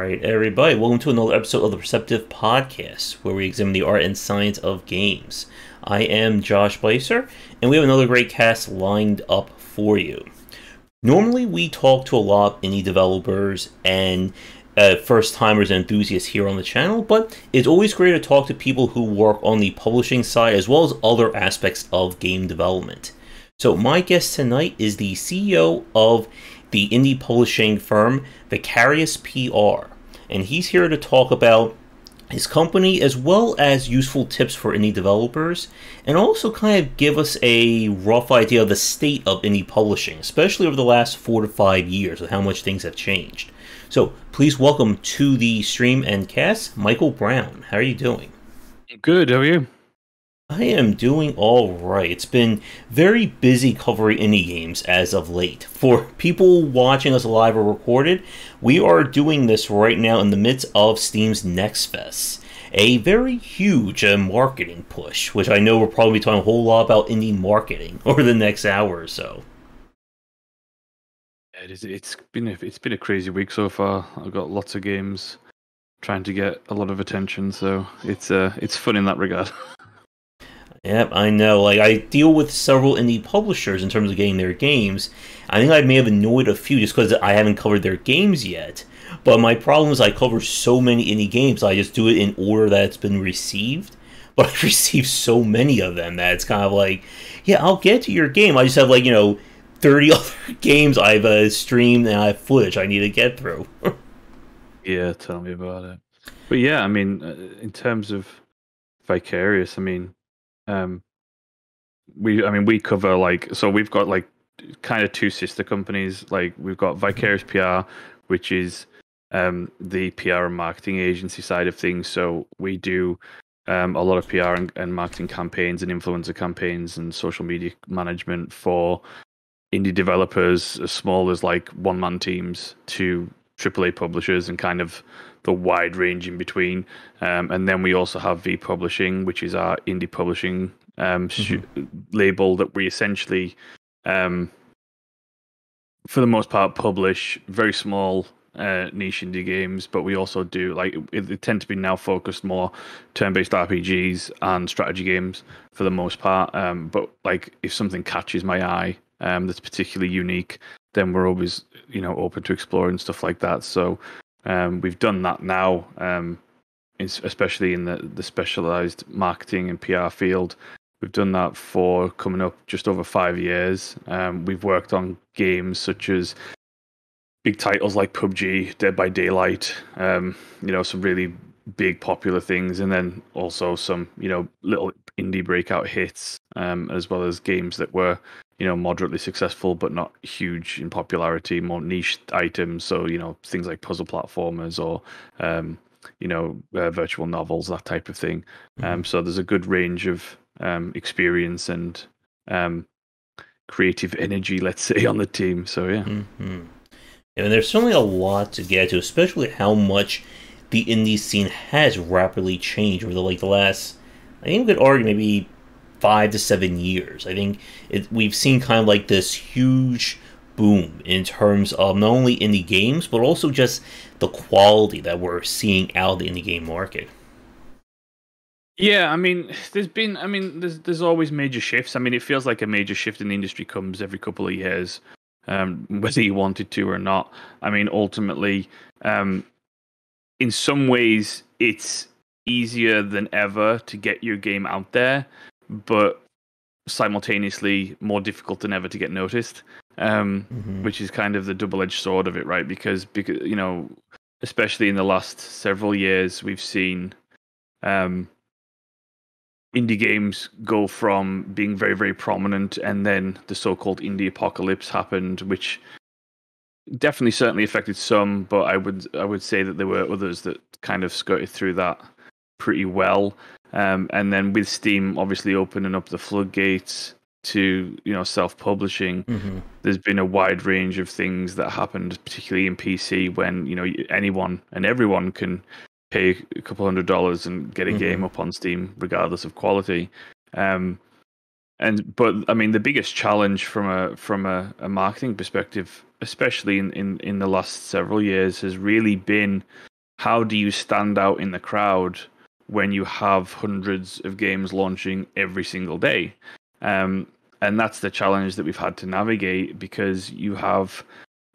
right, everybody, welcome to another episode of the Perceptive Podcast, where we examine the art and science of games. I am Josh Blaser, and we have another great cast lined up for you. Normally, we talk to a lot of indie developers and first-timers and enthusiasts here on the channel, but it's always great to talk to people who work on the publishing side as well as other aspects of game development. So my guest tonight is the CEO of the indie publishing firm Vicarious PR, and he's here to talk about his company as well as useful tips for indie developers, and also kind of give us a rough idea of the state of indie publishing, especially over the last 4 to 5 years and how much things have changed. So please welcome to the stream and cast, Michael Brown. How are you doing? Good, how are you? I am doing all right. It's been very busy covering indie games as of late. For people watching us live or recorded, we are doing this right now in the midst of Steam's Next Fest, a very huge marketing push, which I know we'll probably be talking a whole lot about indie marketing over the next hour or so. It's been a crazy week so far. I've got lots of games trying to get a lot of attention, so it's fun in that regard. Yep, I know. Like, I deal with several indie publishers in terms of getting their games. I think I may have annoyed a few just because I haven't covered their games yet. But my problem is I cover so many indie games, I just do it in order that it's been received. But I've received so many of them that it's kind of like, yeah, I'll get to your game. I just have, 30 other games I've streamed and I have footage I need to get through. Yeah, tell me about it. But yeah, I mean, in terms of Vicarious, we cover so we've got kind of two sister companies. Like, we've got Vicarious PR, which is the PR and marketing agency side of things. So we do a lot of PR and marketing campaigns and influencer campaigns and social media management for indie developers as small as one-man teams to AAA publishers and kind of the wide range in between. And then we also have V Publishing, which is our indie publishing label that we essentially, for the most part, publish very small niche indie games, but we also do they tend to be now focused more turn-based RPGs and strategy games for the most part. But if something catches my eye that's particularly unique, then we're always open to exploring stuff like that. So we've done that now, especially in the specialized marketing and PR field. We've done that for coming up just over 5 years. We've worked on games such as big titles like PUBG, Dead by Daylight, some really big popular things, and then also some little indie breakout hits, as well as games that were moderately successful but not huge in popularity, more niche items. So things like puzzle platformers or virtual novels, that type of thing. So there's a good range of experience and creative energy, let's say, on the team. So yeah. And there's certainly a lot to get to, especially how much the indie scene has rapidly changed over the last, I think we could argue, maybe 5 to 7 years. I think we've seen kind of this huge boom in terms of not only indie games, but also just the quality that we're seeing out of the indie game market. Yeah, there's always major shifts. It feels like a major shift in the industry comes every couple of years, whether you wanted to or not. Ultimately, in some ways, it's easier than ever to get your game out there, but simultaneously more difficult than ever to get noticed, which is kind of the double-edged sword of it, right? Because especially in the last several years, we've seen indie games go from being very, very prominent, and then the so-called indie apocalypse happened, which definitely certainly affected some, but I would say that there were others that kind of skirted through that pretty well. And then with Steam obviously opening up the floodgates to self-publishing, there's been a wide range of things that happened, particularly in PC, when anyone and everyone can pay a couple $100 and get a game up on Steam regardless of quality. But the biggest challenge from a marketing perspective, especially in the last several years, has really been how do you stand out in the crowd when you have hundreds of games launching every single day? And that's the challenge that we've had to navigate, because you have,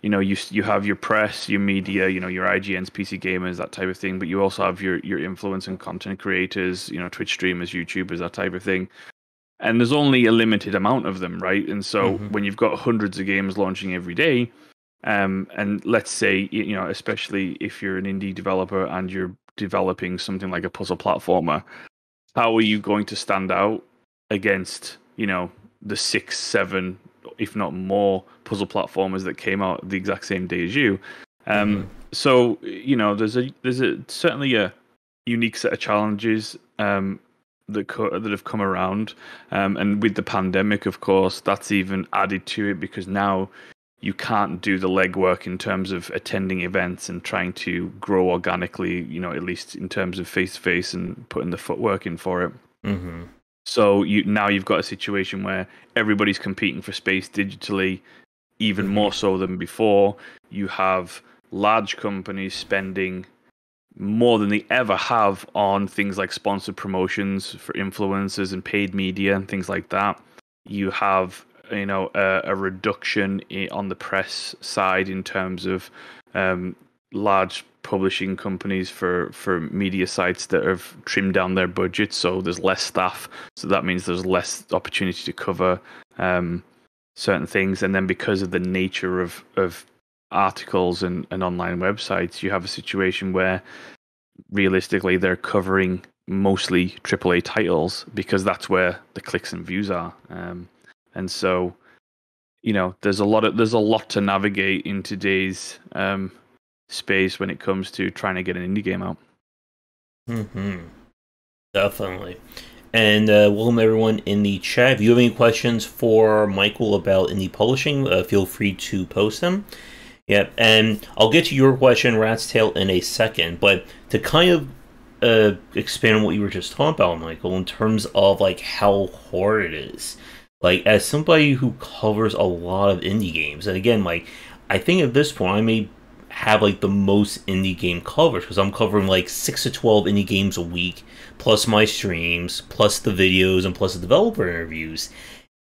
you have your press, your media, your IGNs, PC gamers, that type of thing, but you also have your influence and content creators, Twitch streamers, YouTubers, that type of thing. And there's only a limited amount of them, right? And so when you've got hundreds of games launching every day, and let's say, especially if you're an indie developer and you're developing something like a puzzle platformer, how are you going to stand out against, the 6, 7, if not more puzzle platformers that came out the exact same day as you? So, there's certainly a unique set of challenges that have come around, and with the pandemic, of course, that's even added to it, because now you can't do the legwork in terms of attending events and trying to grow organically, at least in terms of face-to-face and putting the footwork in for it. So you've got a situation where everybody's competing for space digitally, even more so than before. You have large companies spending more than they ever have on things like sponsored promotions for influencers and paid media and things like that. You have a reduction on the press side in terms of large publishing companies for media sites that have trimmed down their budgets, so there's less staff, so that means there's less opportunity to cover certain things. And then because of the nature of articles and online websites, you have a situation where realistically they're covering mostly AAA titles, because that's where the clicks and views are. And so, there's a lot to navigate in today's space when it comes to trying to get an indie game out. Definitely. And welcome everyone in the chat. If you have any questions for Michael about indie publishing, feel free to post them. Yeah, and I'll get to your question, Rat's Tail, in a second. But to kind of expand on what you were just talking about, Michael, in terms of like how hard it is. Like, as somebody who covers a lot of indie games, and again, like, I think at this point I may have like the most indie game coverage, because I'm covering like 6 to 12 indie games a week, plus my streams, plus the videos, and plus the developer interviews.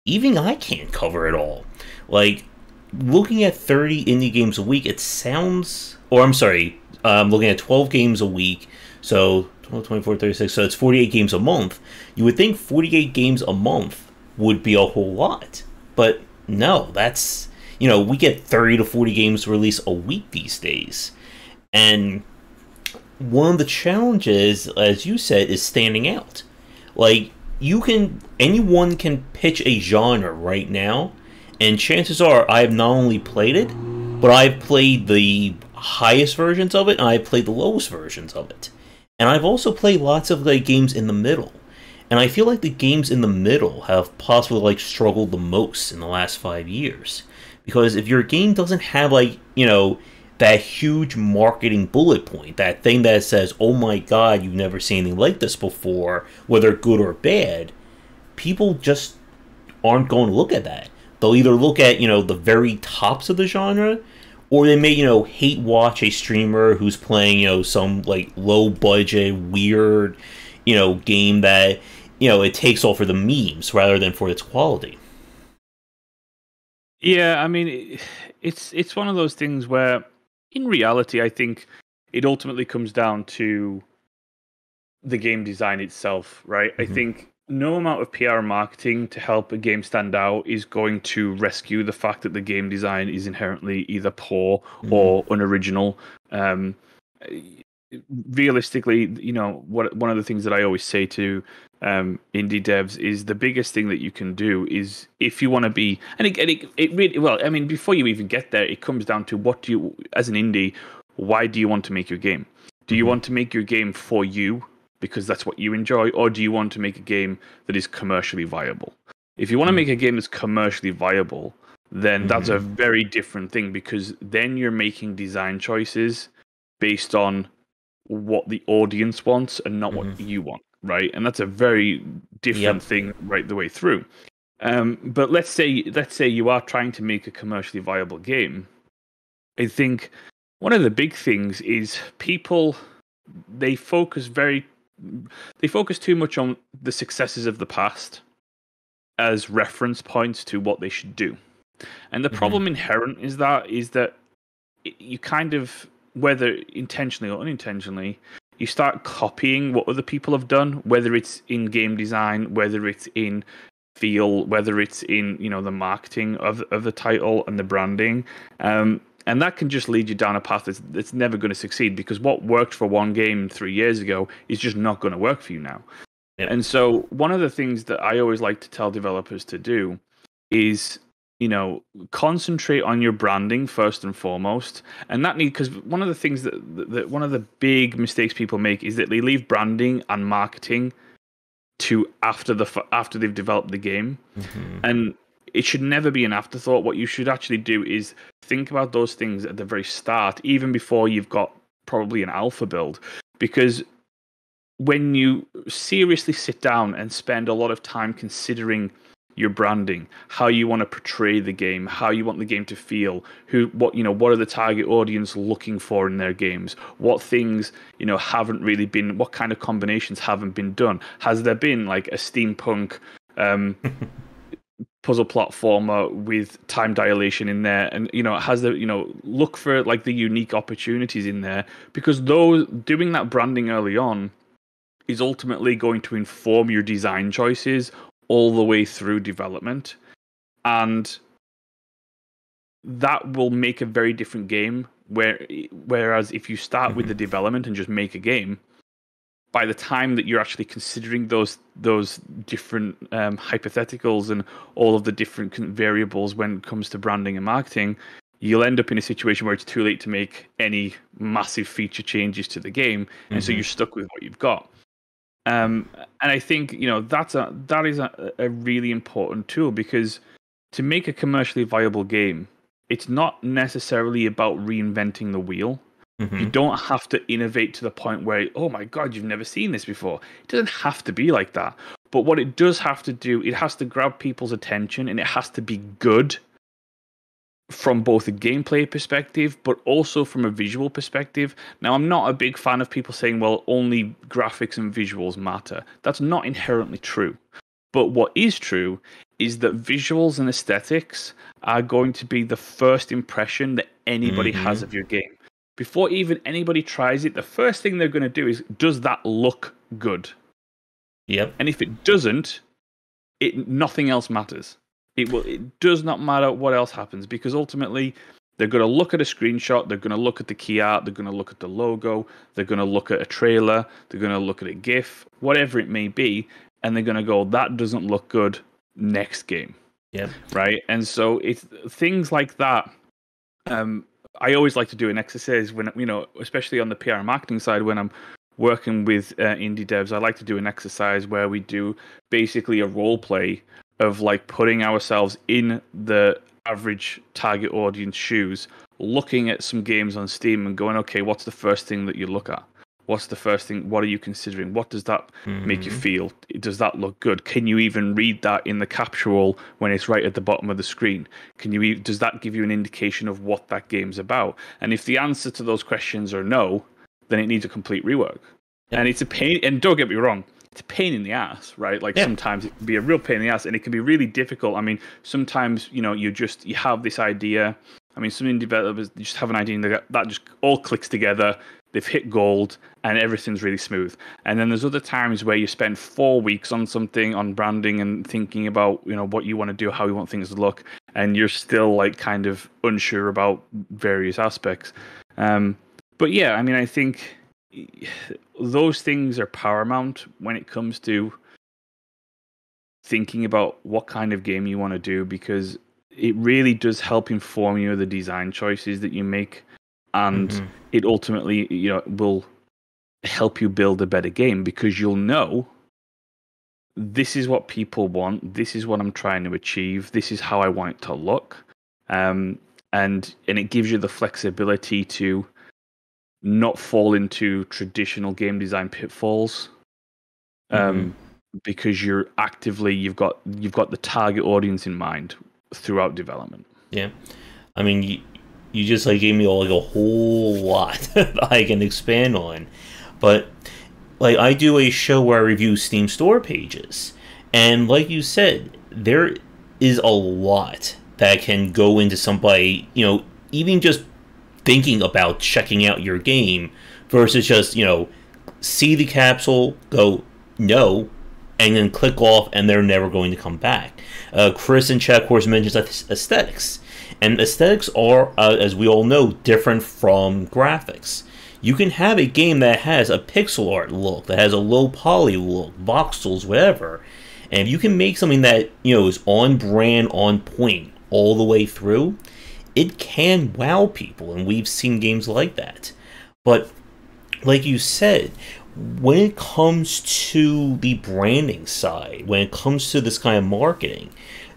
Even I can't cover it all. Like, looking at 30 indie games a week, it sounds... Or, I'm sorry, looking at 12 games a week, so 12, 24, 36, so it's 48 games a month. You would think 48 games a month would be a whole lot. But no, that's... we get 30 to 40 games released a week these days. And one of the challenges, as you said, is standing out. Like, anyone can pitch a genre right now, and chances are I have not only played it, but I've played the highest versions of it, and I've played the lowest versions of it. And I've also played lots of like games in the middle. And I feel like the games in the middle have possibly like struggled the most in the last 5 years. Because if your game doesn't have like, that huge marketing bullet point, that thing that says, oh my god, you've never seen anything like this before, whether good or bad, people just aren't going to look at that. They'll either look at, the very tops of the genre, or they may, hate watch a streamer who's playing, some like low budget, weird, game that, it takes all for the memes rather than for its quality. Yeah, I mean, it's one of those things where, in reality, I think it ultimately comes down to the game design itself, right? I think no amount of PR and marketing to help a game stand out is going to rescue the fact that the game design is inherently either poor or unoriginal. Realistically, one of the things that I always say to indie devs is the biggest thing that you can do is, if you want to be, and it really, well, I mean, before you even get there, it comes down to what do you, as an indie, why do you want to make your game? Do you want to make your game for you because that's what you enjoy, or do you want to make a game that is commercially viable? If you want to make a game that's commercially viable, then that's a very different thing, because then you're making design choices based on what the audience wants and not what you want, right? And that's a very different thing right the way through. But let's say you are trying to make a commercially viable game. I think one of the big things is people, they focus too much on the successes of the past as reference points to what they should do. And the problem inherent is that you kind of, whether intentionally or unintentionally, you start copying what other people have done, whether it's in game design, whether it's in feel, whether it's in, you know, the marketing of the title and the branding. And that can just lead you down a path that's never going to succeed, because what worked for one game 3 years ago is just not going to work for you now. Yep. And so one of the things that I always like to tell developers to do is, you know, concentrate on your branding first and foremost. And that because one of the things that one of the big mistakes people make is that they leave branding and marketing to after they've developed the game. And it should never be an afterthought. What you should actually do is think about those things at the very start, even before you've got probably an alpha build. Because when you seriously sit down and spend a lot of time considering your branding, how you want to portray the game, how you want the game to feel, what are the target audience looking for in their games, what things, you know, haven't really been, what kind of combinations haven't been done. Has there been like a steampunk puzzle platformer with time dilation in there? And, you know, has there, you know, look for like the unique opportunities in there, because doing that branding early on is ultimately going to inform your design choices all the way through development. And that will make a very different game, whereas if you start with the development and just make a game, by the time that you're actually considering those different hypotheticals and all of the different variables when it comes to branding and marketing, you'll end up in a situation where it's too late to make any massive feature changes to the game, and so you're stuck with what you've got. And I think, you know, that is a really important tool, because to make a commercially viable game, it's not necessarily about reinventing the wheel. You don't have to innovate to the point where, oh my God, you've never seen this before. It doesn't have to be like that. But what it does have to do, it has to grab people's attention, and it has to be good from both a gameplay perspective, but also from a visual perspective. Now, I'm not a big fan of people saying, well, only graphics and visuals matter. That's not inherently true. But what is true is that visuals and aesthetics are going to be the first impression that anybody has of your game. Before even anybody tries it, the first thing they're going to do is, does that look good? Yep. And if it doesn't, nothing else matters. It does not matter what else happens, because ultimately they're going to look at a screenshot, they're going to look at the key art, they're going to look at the logo, they're going to look at a trailer, they're going to look at a GIF, whatever it may be, and they're going to go, that doesn't look good, next game. Yeah. Right? And so it's things like that. I always like to do an exercise when, you know, especially on the PR and marketing side, when I'm working with indie devs, I like to do an exercise where we do basically a role play of like putting ourselves in the average target audience shoes, looking at some games on Steam and going, okay, what's the first thing that you look at? What's the first thing? What are you considering? What does that make you feel? Does that look good? Can you even read that in the capsule when it's right at the bottom of the screen? Does that give you an indication of what that game's about? And if the answer to those questions are no, then it needs a complete rework. Yep. And it's a pain. And don't get me wrong, it's a pain in the ass, right? Like sometimes it can be a real pain in the ass, and it can be really difficult. I mean, sometimes, you know, you have this idea. I mean, some indie developers just have an idea and that just all clicks together. They've hit gold and everything's really smooth. And then there's other times where you spend 4 weeks on something, on branding and thinking about, you know, what you want to do, how you want things to look, and you're still like kind of unsure about various aspects. But yeah, I mean, I think those things are paramount when it comes to thinking about what kind of game you want to do, because it really does help inform you of the design choices that you make. And it ultimately, you know, will help you build a better game, because you'll know this is what people want, this is what I'm trying to achieve, this is how I want it to look, and it gives you the flexibility to not fall into traditional game design pitfalls, because you've got the target audience in mind throughout development. Yeah, I mean, you just like gave me like a whole lot that I can expand on. But like I do a show where I review Steam store pages, and like you said, there is a lot that can go into somebody, even just thinking about checking out your game versus just, see the capsule, go no, and then click off, and they're never going to come back. Chris in chat, of course, mentions aesthetics. And aesthetics are, as we all know, different from graphics. You can have a game that has a pixel art look, that has a low poly look, voxels, whatever. And if you can make something that, is on brand, on point, all the way through, it can wow people. And we've seen games like that. But, like you said, when it comes to the branding side, when it comes to this kind of marketing,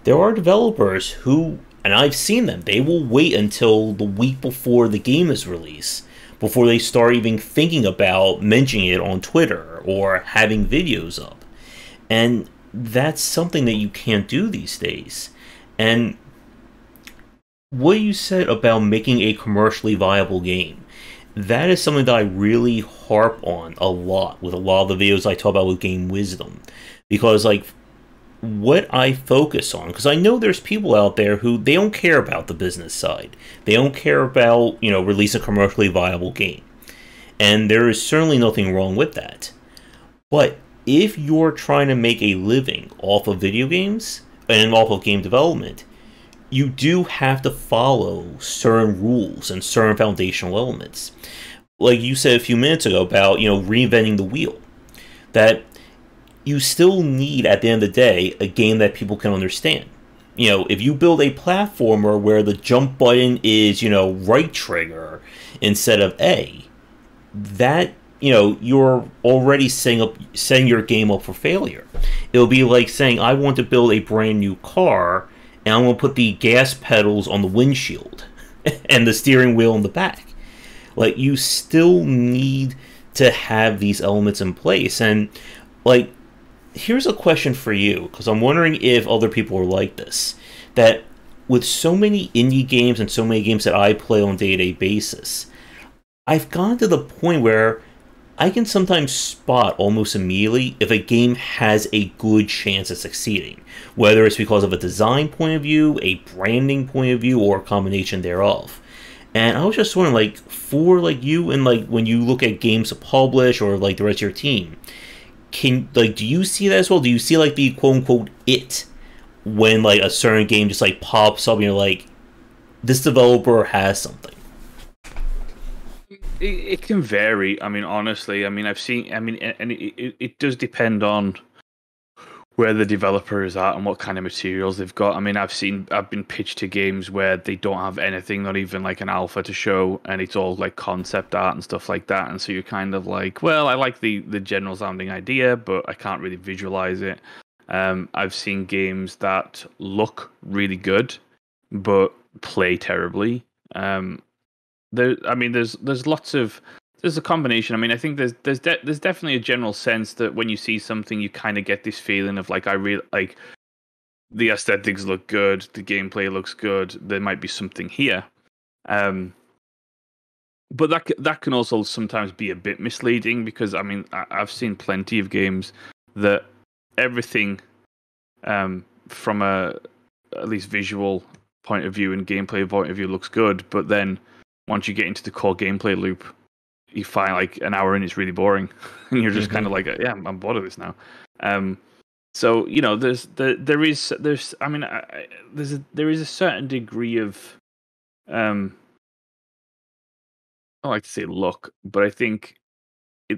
there are developers who, and I've seen them, they will wait until the week before the game is released before they start even thinking about mentioning it on Twitter or having videos up. And that's something that you can't do these days. And what you said about making a commercially viable game, that is something that I really harp on a lot with a lot of the videos I talk about with Game Wisdom. Because, like, what I focus on, because I know there's people out there who, they don't care about the business side. They don't care about, release a commercially viable game. And there is certainly nothing wrong with that. But if you're trying to make a living off of video games and off of game development, you do have to follow certain rules and certain foundational elements. Like you said a few minutes ago about, reinventing the wheel. That you still need, at the end of the day, a game that people can understand. If you build a platformer where the jump button is, right trigger instead of A, that, you're already setting your game up for failure. It'll be like saying, I want to build a brand new car, and I'm going to put the gas pedals on the windshield and the steering wheel in the back. Like, you still need to have these elements in place. And, like, here's a question for you, because I'm wondering if other people are like this. That with so many indie games and so many games that I play on a day-to-day basis, I've gotten to the point where I can sometimes spot almost immediately if a game has a good chance of succeeding, whether it's because of a design point of view, a branding point of view, or a combination thereof. And I was just wondering, like, for like you and like when you look at games to publish or like the rest of your team, do you see that as well? Do you see like the quote unquote it when like a certain game just like pops up and you're like, this developer has something? It can vary. I mean, honestly, I've seen. And it does depend on where the developer is at and what kind of materials they've got. I've been pitched to games where they don't have anything, not even like an alpha to show, and it's all like concept art and stuff like that. And so you're kind of like, well, I like the general sounding idea, but I can't really visualize it. I've seen games that look really good, but play terribly. There's lots of, there's a combination. I think there's definitely a general sense that when you see something, you kind of get this feeling of like, I really like the aesthetics look good, the gameplay looks good, there might be something here. But that can also sometimes be a bit misleading, because I've seen plenty of games that everything from a at least visual point of view and gameplay point of view looks good, but then once you get into the core gameplay loop, you find like an hour in it's really boring, and you're just kind of like, yeah, I'm bored of this now. So there is a certain degree of I like to say luck, but I think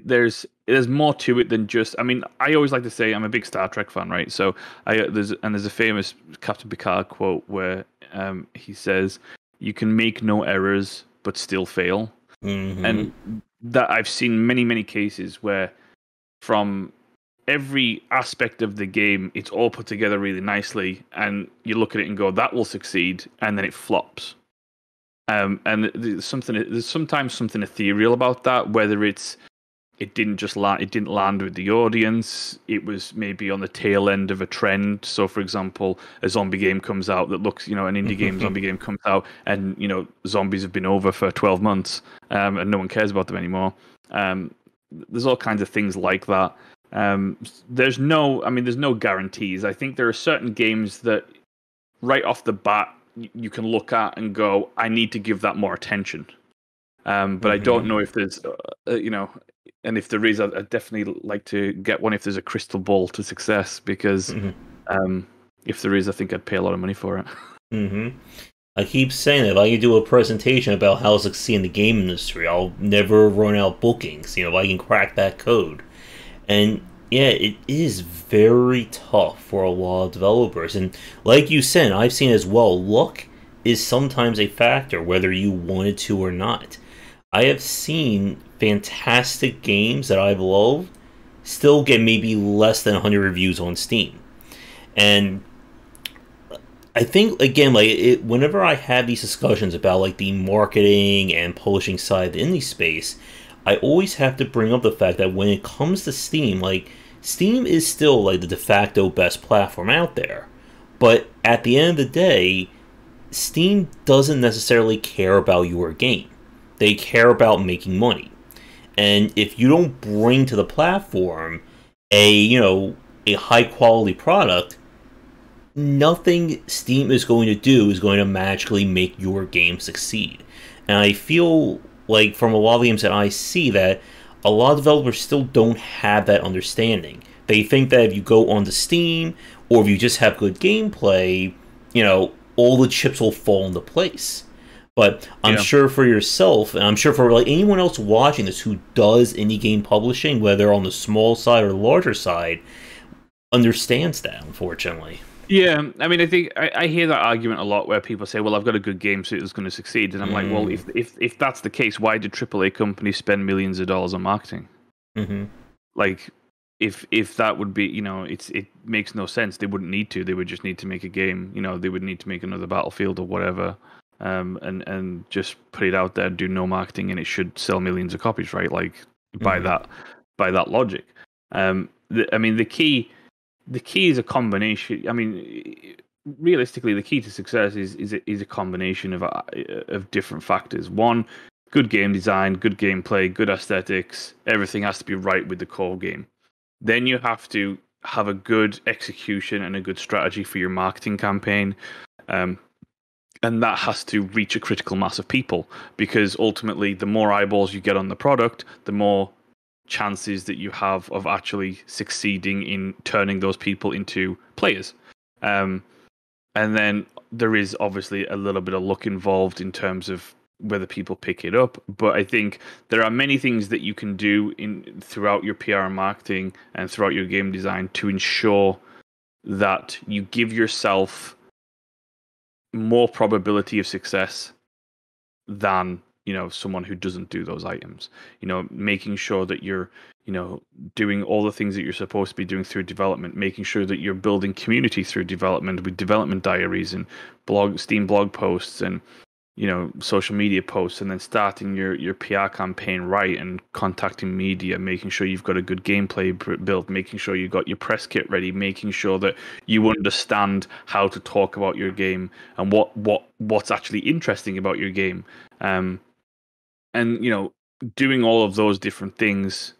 there's more to it than just. I always like to say I'm a big Star Trek fan, right? So there's a famous Captain Picard quote where he says, "You can make no errors but still fail." Mm-hmm. And that I've seen many cases where from every aspect of the game, it's all put together really nicely, and you look at it and go, that will succeed, and then it flops. And there's sometimes something ethereal about that, whether it's it didn't land with the audience. It was maybe on the tail end of a trend. So, for example, a zombie game comes out that looks, an indie game, zombie game comes out, and zombies have been over for 12 months, and no one cares about them anymore. There's all kinds of things like that. There's no guarantees. I think there are certain games that right off the bat you can look at and go, I need to give that more attention. But I don't know if there's, and if there is, I'd definitely like to get one if there's a crystal ball to success, because if there is, I think I'd pay a lot of money for it. I keep saying that if I can do a presentation about how to succeed in the game industry, I'll never run out bookings, if I can crack that code. And yeah, it is very tough for a lot of developers. And like you said, I've seen as well, luck is sometimes a factor, whether you wanted to or not. I have seen fantastic games that I've loved still get maybe less than 100 reviews on Steam. And I think, again, whenever I have these discussions about the marketing and publishing side of the indie space, I always have to bring up the fact that when it comes to Steam, Steam is still the de facto best platform out there. But at the end of the day, Steam doesn't necessarily care about your game. They care about making money. And if you don't bring to the platform a high quality product, nothing Steam is going to do is going to magically make your game succeed. And I feel from a lot of games that I see that a lot of developers still don't have that understanding. They think that if you go onto Steam or if you just have good gameplay, all the chips will fall into place. But I'm sure for yourself, and I'm sure for anyone else watching this who does indie game publishing, whether on the small side or the larger side, understands that, unfortunately. Yeah, I mean, I think I hear that argument a lot where people say, "Well, I've got a good game, so it's going to succeed," and I'm like, "Well, if that's the case, why did AAA companies spend millions of dollars on marketing?" If that would be, it makes no sense. They wouldn't need to. They would just need to make a game. They would need to make another Battlefield or whatever, and just put it out there, do no marketing, and it should sell millions of copies, right? By that logic. The key is a combination. I mean, realistically, the key to success is a combination of different factors. One, good game design, good gameplay, good aesthetics. Everything has to be right with the core game. Then you have to have a good execution and a good strategy for your marketing campaign. And that has to reach a critical mass of people, because ultimately, the more eyeballs you get on the product, the more chances that you have of actually succeeding in turning those people into players. And then there is obviously a little bit of luck involved in terms of whether people pick it up. But I think there are many things that you can do throughout your PR and marketing and throughout your game design to ensure that you give yourself more probability of success than someone who doesn't do those items. Making sure that you're doing all the things that you're supposed to be doing through development, making sure that you're building community through development with development diaries and Steam blog posts and social media posts, and then starting your PR campaign right and contacting media, making sure you've got a good gameplay built, making sure you've got your press kit ready, making sure that you understand how to talk about your game and what's actually interesting about your game. And doing all of those different things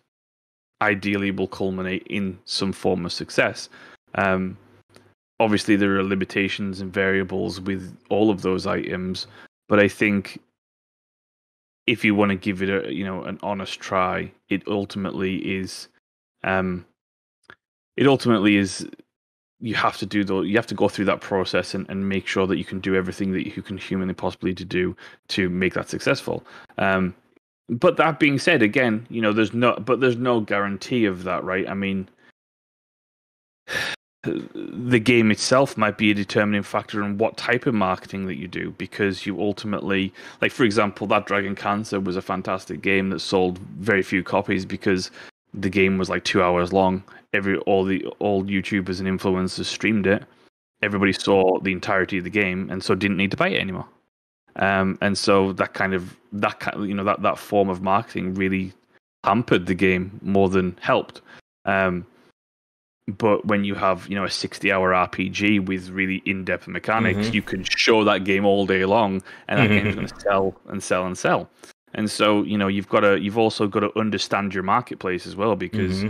ideally will culminate in some form of success. Obviously, there are limitations and variables with all of those items, but I think if you want to give it an honest try, it ultimately is. You have to go through that process and make sure that you can do everything that you can humanly possibly do to make that successful. But that being said, again, there's no guarantee of that, right? I mean, the game itself might be a determining factor in what type of marketing that you do, because you ultimately, for example, that Dragon Cancer was a fantastic game that sold very few copies because the game was 2 hours long. All YouTubers and influencers streamed it. Everybody saw the entirety of the game, and so didn't need to buy it anymore. And so that form of marketing really hampered the game more than helped. But when you have, a 60-hour RPG with really in-depth mechanics, you can show that game all day long, and that game's going to sell and sell and sell. And so, you've also got to understand your marketplace as well, because,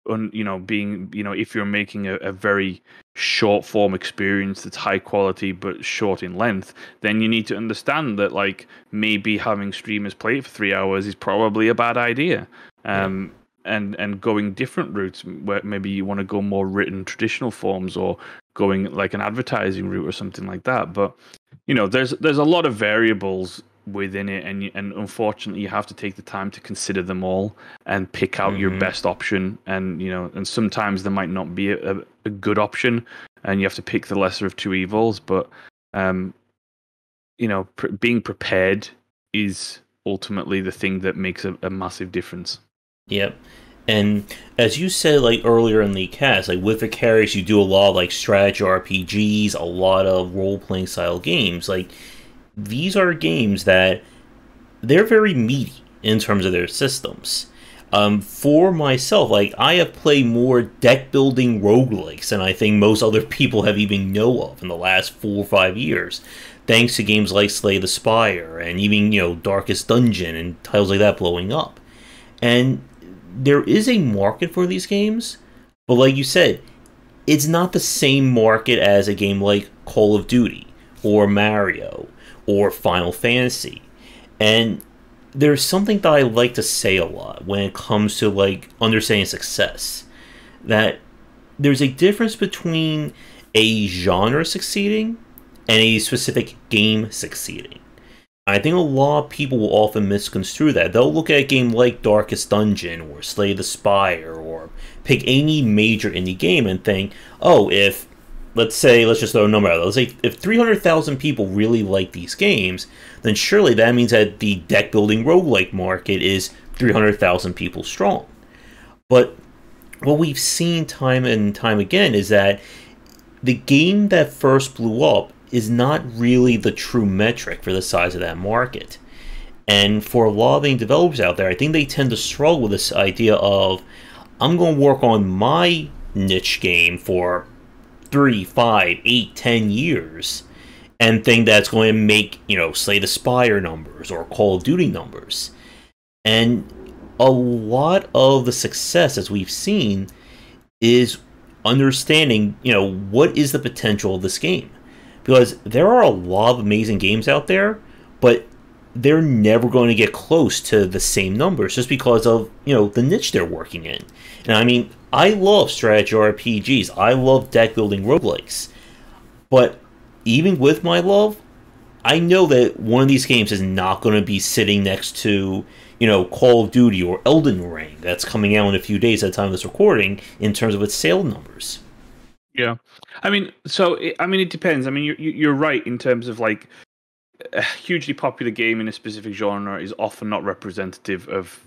if you're making a very short form experience that's high quality but short in length, then you need to understand that, like, maybe having streamers play it for 3 hours is probably a bad idea. And going different routes, where maybe you want to go more written traditional forms, or going like an advertising route or something like that. But there's a lot of variables within it, and unfortunately you have to take the time to consider them all and pick out your best option. And and sometimes there might not be a good option, and you have to pick the lesser of two evils. But being prepared is ultimately the thing that makes a massive difference. Yep. And as you said, like, earlier in the cast, like, with Vicarious, you do a lot of, like, strategy RPGs, a lot of role-playing style games. Like, these are games that they're very meaty in terms of their systems. For myself, like, I have played more deck-building roguelikes than I think most other people have even know of in the last 4 or 5 years, thanks to games like Slay the Spire, and even, Darkest Dungeon, and titles like that blowing up. And there is a market for these games, but like you said, it's not the same market as a game like Call of Duty, or Mario, or Final Fantasy. And there's something that I like to say a lot when it comes to, like, understanding success. That there's a difference between a genre succeeding and a specific game succeeding. I think a lot of people will often misconstrue that. They'll look at a game like Darkest Dungeon or Slay the Spire or pick any major indie game and think, oh, let's just throw a number out. Let's say if 300,000 people really like these games, then surely that means that the deck building roguelike market is 300,000 people strong. But what we've seen time and time again is that the game that first blew up is not really the true metric for the size of that market. And for a lot of the developers out there, I think they tend to struggle with this idea of, I'm going to work on my niche game for 3, 5, 8, 10 years, and think that's going to make, Slay the Spire numbers or Call of Duty numbers. And a lot of the success, as we've seen, is understanding, what is the potential of this game. Because there are a lot of amazing games out there, but they're never going to get close to the same numbers just because of, the niche they're working in. And I mean, I love strategy RPGs. I love deck building roguelikes. But even with my love, I know that one of these games is not going to be sitting next to, Call of Duty or Elden Ring that's coming out in a few days at the time of this recording in terms of its sale numbers. Yeah, I mean, it depends. I mean, you're right in terms of, like, a hugely popular game in a specific genre is often not representative of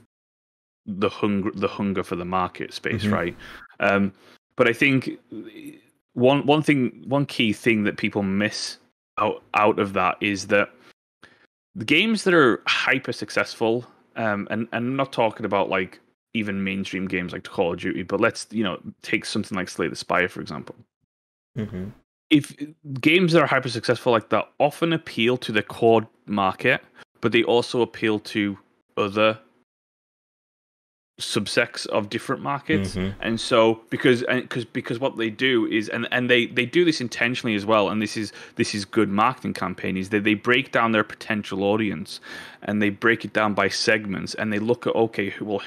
the hunger for the market space, right? But I think one key thing that people miss out of that is that the games that are hyper successful, and I'm not talking about, like, even mainstream games like Call of Duty, but let's take something like Slay the Spire, for example. If games that are hyper successful like that often appeal to the core market, but they also appeal to other subsects of different markets. And so because what they do is, and they do this intentionally as well, and this is good marketing campaign, is that they break down their potential audience, and they break it down by segments, and they look at, okay, who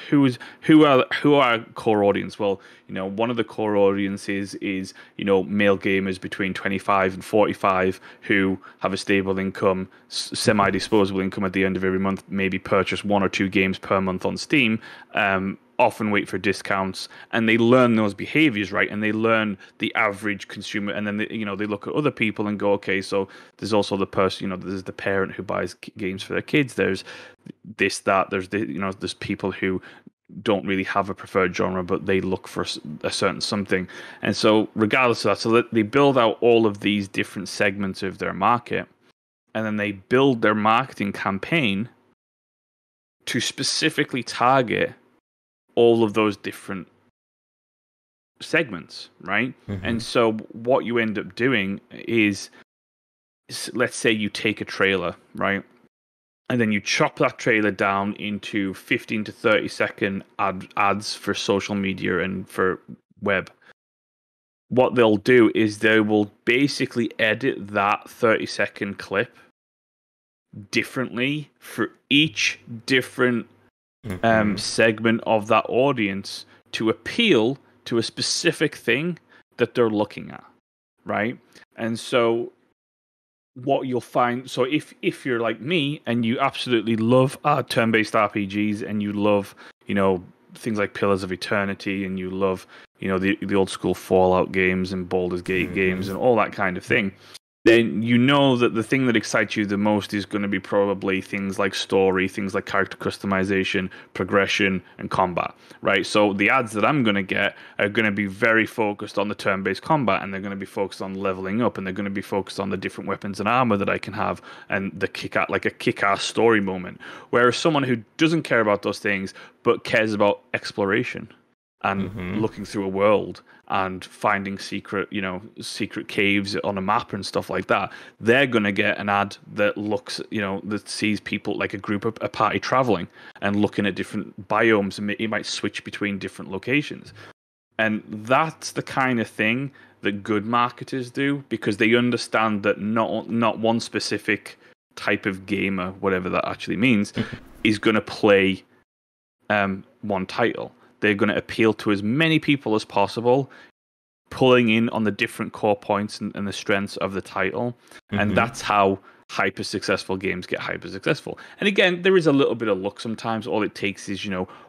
are core audience? Well, one of the core audiences is male gamers between 25 and 45 who have a stable income, semi-disposable income at the end of every month, maybe purchase 1 or 2 games per month on Steam, often wait for discounts, and they learn those behaviors, right? And they learn the average consumer, and then they look at other people and go, okay, so there's also the person, there's the parent who buys games for their kids, there's this, that, there's there's people who don't really have a preferred genre, but they look for a certain something. And so regardless of that, so that they build out all of these different segments of their market, and then they build their marketing campaign to specifically target all of those different segments, right? Mm-hmm. And so what you end up doing is, let's say you take a trailer, right? And then you chop that trailer down into 15 to 30 second ads for social media and for web. What they'll do is they will basically edit that 30-second clip differently for each different segment of that audience to appeal to a specific thing that they're looking at, right? And so what you'll find, so if you're like me and you absolutely love turn-based RPGs and you love, things like Pillars of Eternity, and you love, the old school Fallout games and Baldur's Gate games and all that kind of thing, then you know that the thing that excites you the most is going to be probably things like story, things like character customization, progression, and combat, right? So the ads that I'm going to get are going to be very focused on the turn-based combat, and they're going to be focused on leveling up, and they're going to be focused on the different weapons and armor that I can have, and the kick-ass story moment. Whereas someone who doesn't care about those things, but cares about exploration and looking through a world and finding secret caves on a map and stuff like that, they're going to get an ad that looks, that sees people, like a party traveling and looking at different biomes, and it might switch between different locations. And that's the kind of thing that good marketers do, because they understand that not one specific type of gamer, whatever that actually means, is going to play one title. They're going to appeal to as many people as possible, pulling in on the different core points and the strengths of the title. And that's how hyper successful games get hyper successful. And again, there is a little bit of luck sometimes. All it takes is,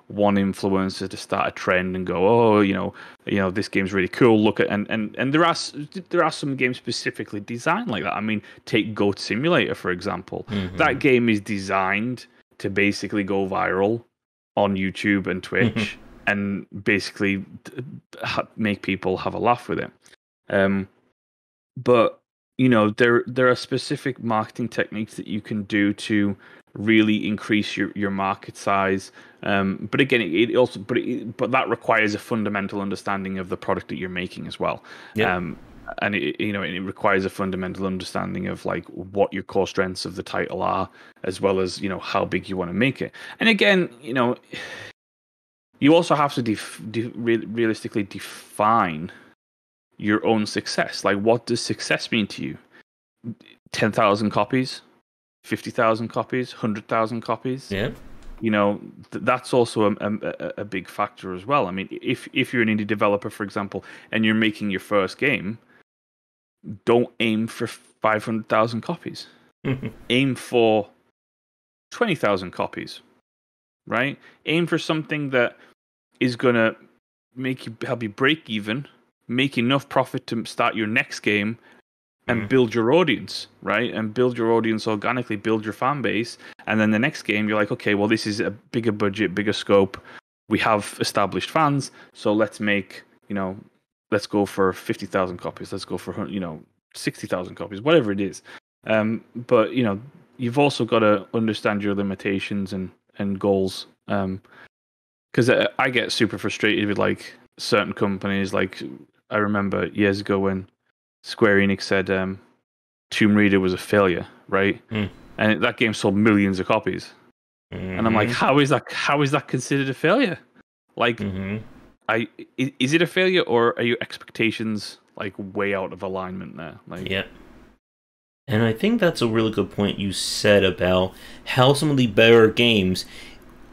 one influencer to start a trend and go, this game's really cool. Look at, and there are some games specifically designed like that. I mean, take Goat Simulator, for example. That game is designed to basically go viral on YouTube and Twitch. And basically make people have a laugh with it. But, there are specific marketing techniques that you can do to really increase your market size. But again, it also but that requires a fundamental understanding of the product that you're making as well. Yep. And it requires a fundamental understanding of like what your core strengths of the title are, as well as how big you want to make it. And again, you also have to realistically define your own success. Like, what does success mean to you? 10,000 copies, 50,000 copies, 100,000 copies. Yeah. That's also a big factor as well. I mean, if you're an indie developer, for example, and you're making your first game, don't aim for 500,000 copies. Aim for 20,000 copies. Right? Aim for something that is going to help you break even, make enough profit to start your next game, and build your audience, right? And build your audience organically, build your fan base. And then the next game, you're like, okay, well, this is a bigger budget, bigger scope. We have established fans, so let's let's go for 50,000 copies. Let's go for 60,000 copies, whatever it is. But you've also got to understand your limitations and goals, because I get super frustrated with like certain companies. Like, I remember years ago when Square Enix said Tomb Raider was a failure, right? And that game sold millions of copies, and I'm like, how is that considered a failure? Like, is it a failure, or are your expectations like way out of alignment there? Like, yeah. And I think that's a really good point you said about how some of the better games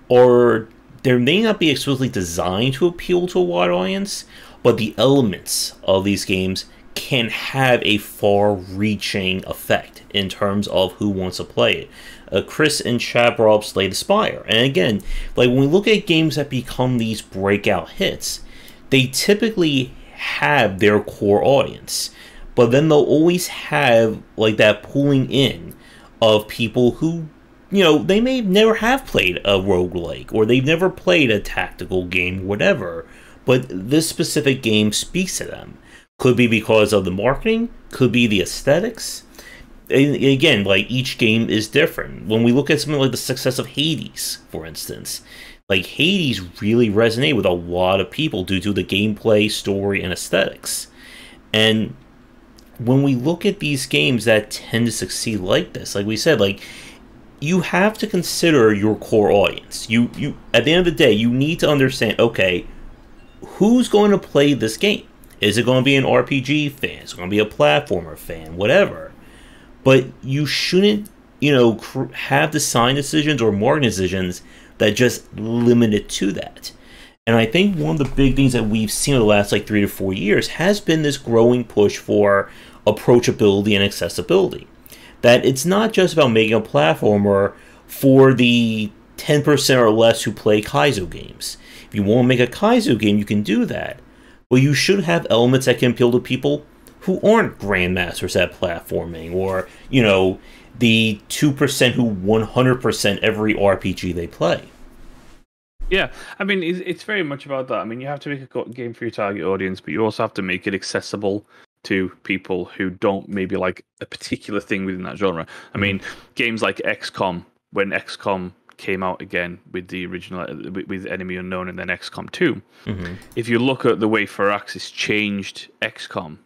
they may not be explicitly designed to appeal to a wide audience, but the elements of these games can have a far-reaching effect in terms of who wants to play it. Chris and Chad brought up Slay the Spire. And again, like when we look at games that become these breakout hits, they typically have their core audience. But then they'll always have like that pulling in of people who, they may never have played a roguelike, or they've never played a tactical game, whatever. But this specific game speaks to them. Could be because of the marketing, could be the aesthetics. again, like, each game is different. When we look at something like the success of Hades, for instance, like, Hades really resonated with a lot of people due to the gameplay, story, and aesthetics. And when we look at these games that tend to succeed like this, like we said, like, you have to consider your core audience. You at the end of the day, you need to understand, okay, who's going to play this game? Is it going to be an RPG fan? Is it going to be a platformer fan? Whatever. But you shouldn't, have design decisions or marketing decisions that just limit it to that. And I think one of the big things that we've seen in the last 3 to 4 years has been this growing push for approachability and accessibility. That it's not just about making a platformer for the 10% or less who play Kaizo games. If you want to make a Kaizo game, you can do that. But you should have elements that can appeal to people who aren't grandmasters at platforming, or, the 2% who 100% every RPG they play. Yeah, I mean, it's very much about that. I mean, you have to make a game for your target audience, but you also have to make it accessible to people who don't maybe like a particular thing within that genre. I mean, games like XCOM, when XCOM came out again with the original, with Enemy Unknown and then XCOM 2, if you look at the way Firaxis changed XCOM,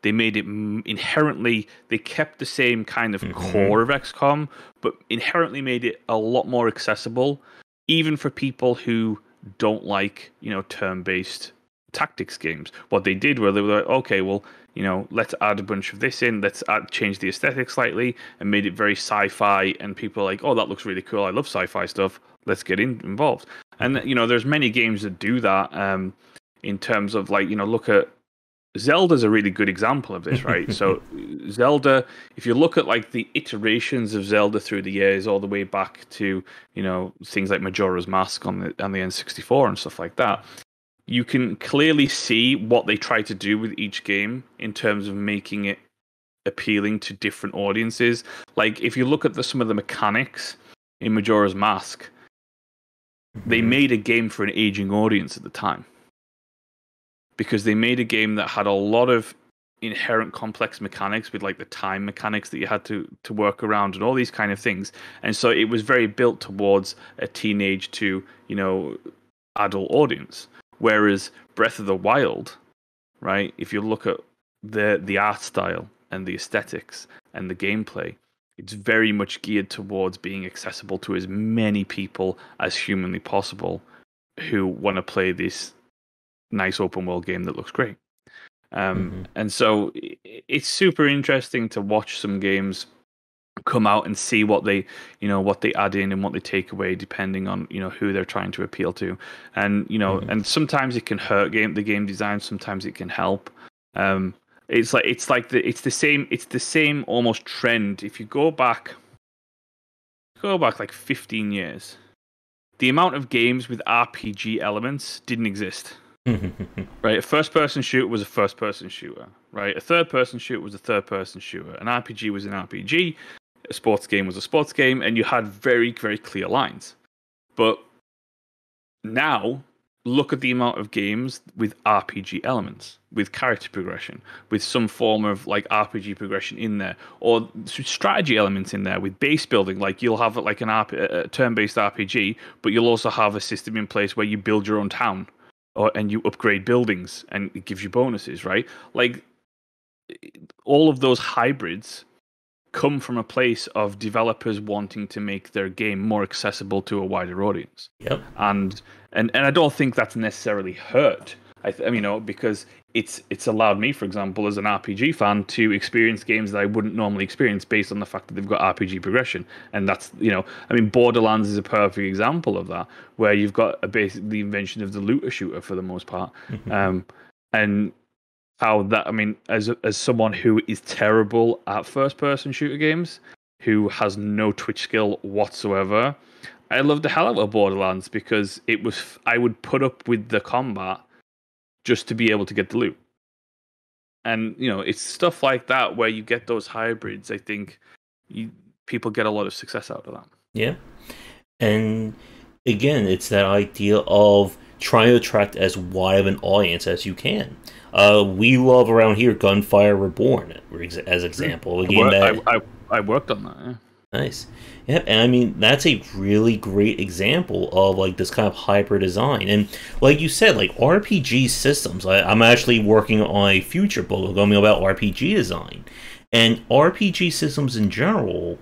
they made it inherently, they kept the same kind of core of XCOM, but inherently made it a lot more accessible, even for people who don't like, turn-based tactics games. What they did was they were like, okay, well, let's add a bunch of this in, change the aesthetic slightly, and made it very sci-fi, and people are like, oh, that looks really cool, I love sci-fi stuff, let's get involved. And, there's many games that do that, in terms of, look at Zelda's a really good example of this, right? So Zelda, if you look at the iterations of Zelda through the years, all the way back to things like Majora's Mask on the N64 and stuff like that, you can clearly see what they try to do with each game in terms of making it appealing to different audiences. Like, if you look at some of the mechanics in Majora's Mask, they made a game for an aging audience at the time, because they made a game that had a lot of inherent complex mechanics with the time mechanics that you had to work around and all these kind of things. And so it was very built towards a teenage to, adult audience. Whereas Breath of the Wild, right, if you look at the art style and the aesthetics and the gameplay, it's very much geared towards being accessible to as many people as humanly possible who want to play this nice open world game that looks great. And so it's super interesting to watch some games come out and see what they add in and what they take away, depending on who they're trying to appeal to. And and sometimes it can hurt the game design, sometimes it can help. It's the same almost trend. If you go back like 15 years, the amount of games with RPG elements didn't exist. Right, a first-person shooter was a first-person shooter. Right, a third-person shooter was a third-person shooter. An RPG was an RPG. A sports game was a sports game, and you had very, very clear lines. But now, look at the amount of games with RPG elements, with character progression, with some form of RPG progression in there, or strategy elements in there with base building. Like, you'll have a turn-based RPG, but you'll also have a system in place where you build your own town. And you upgrade buildings, and it gives you bonuses, right? All of those hybrids come from a place of developers wanting to make their game more accessible to a wider audience. Yep. And I don't think that's necessarily hurt. Because it's allowed me, for example, as an RPG fan, to experience games that I wouldn't normally experience based on the fact that they've got RPG progression. And that's, Borderlands is a perfect example of that, where you've got the invention of the looter shooter for the most part. And how that, as someone who is terrible at first-person shooter games, who has no Twitch skill whatsoever, I loved the hell out of Borderlands, because I would put up with the combat just to be able to get the loot. And, it's stuff like that where you get those hybrids. I think people get a lot of success out of that. Yeah. And again, it's that idea of trying to attract as wide of an audience as you can. We love around here Gunfire Reborn, as example, a game that I worked on that. Yeah. Nice. Yeah, and I mean that's a really great example of like this kind of hybrid design. And like you said, like RPG systems. I'm actually working on a future book going about RPG design. And RPG systems in general,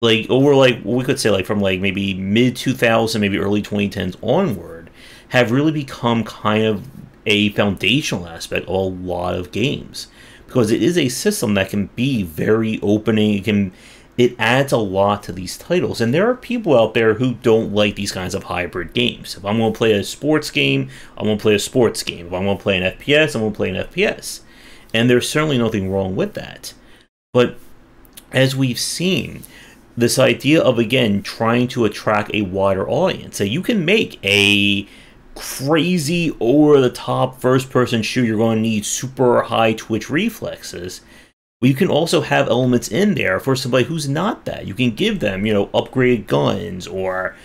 like over like we could say like from like maybe mid 2000, maybe early 2010s onward, have really become kind of a foundational aspect of a lot of games. Because it is a system that can be very opening, it adds a lot to these titles, and there are people out there who don't like these kinds of hybrid games. If I'm going to play a sports game, I'm going to play a sports game. If I'm going to play an FPS, I'm going to play an FPS. And there's certainly nothing wrong with that. But as we've seen, this idea of, again, trying to attract a wider audience, so you can make a crazy, over-the-top first-person shooter, you're going to need super high twitch reflexes. But you can also have elements in there for somebody who's not that. You can give them, upgraded guns or,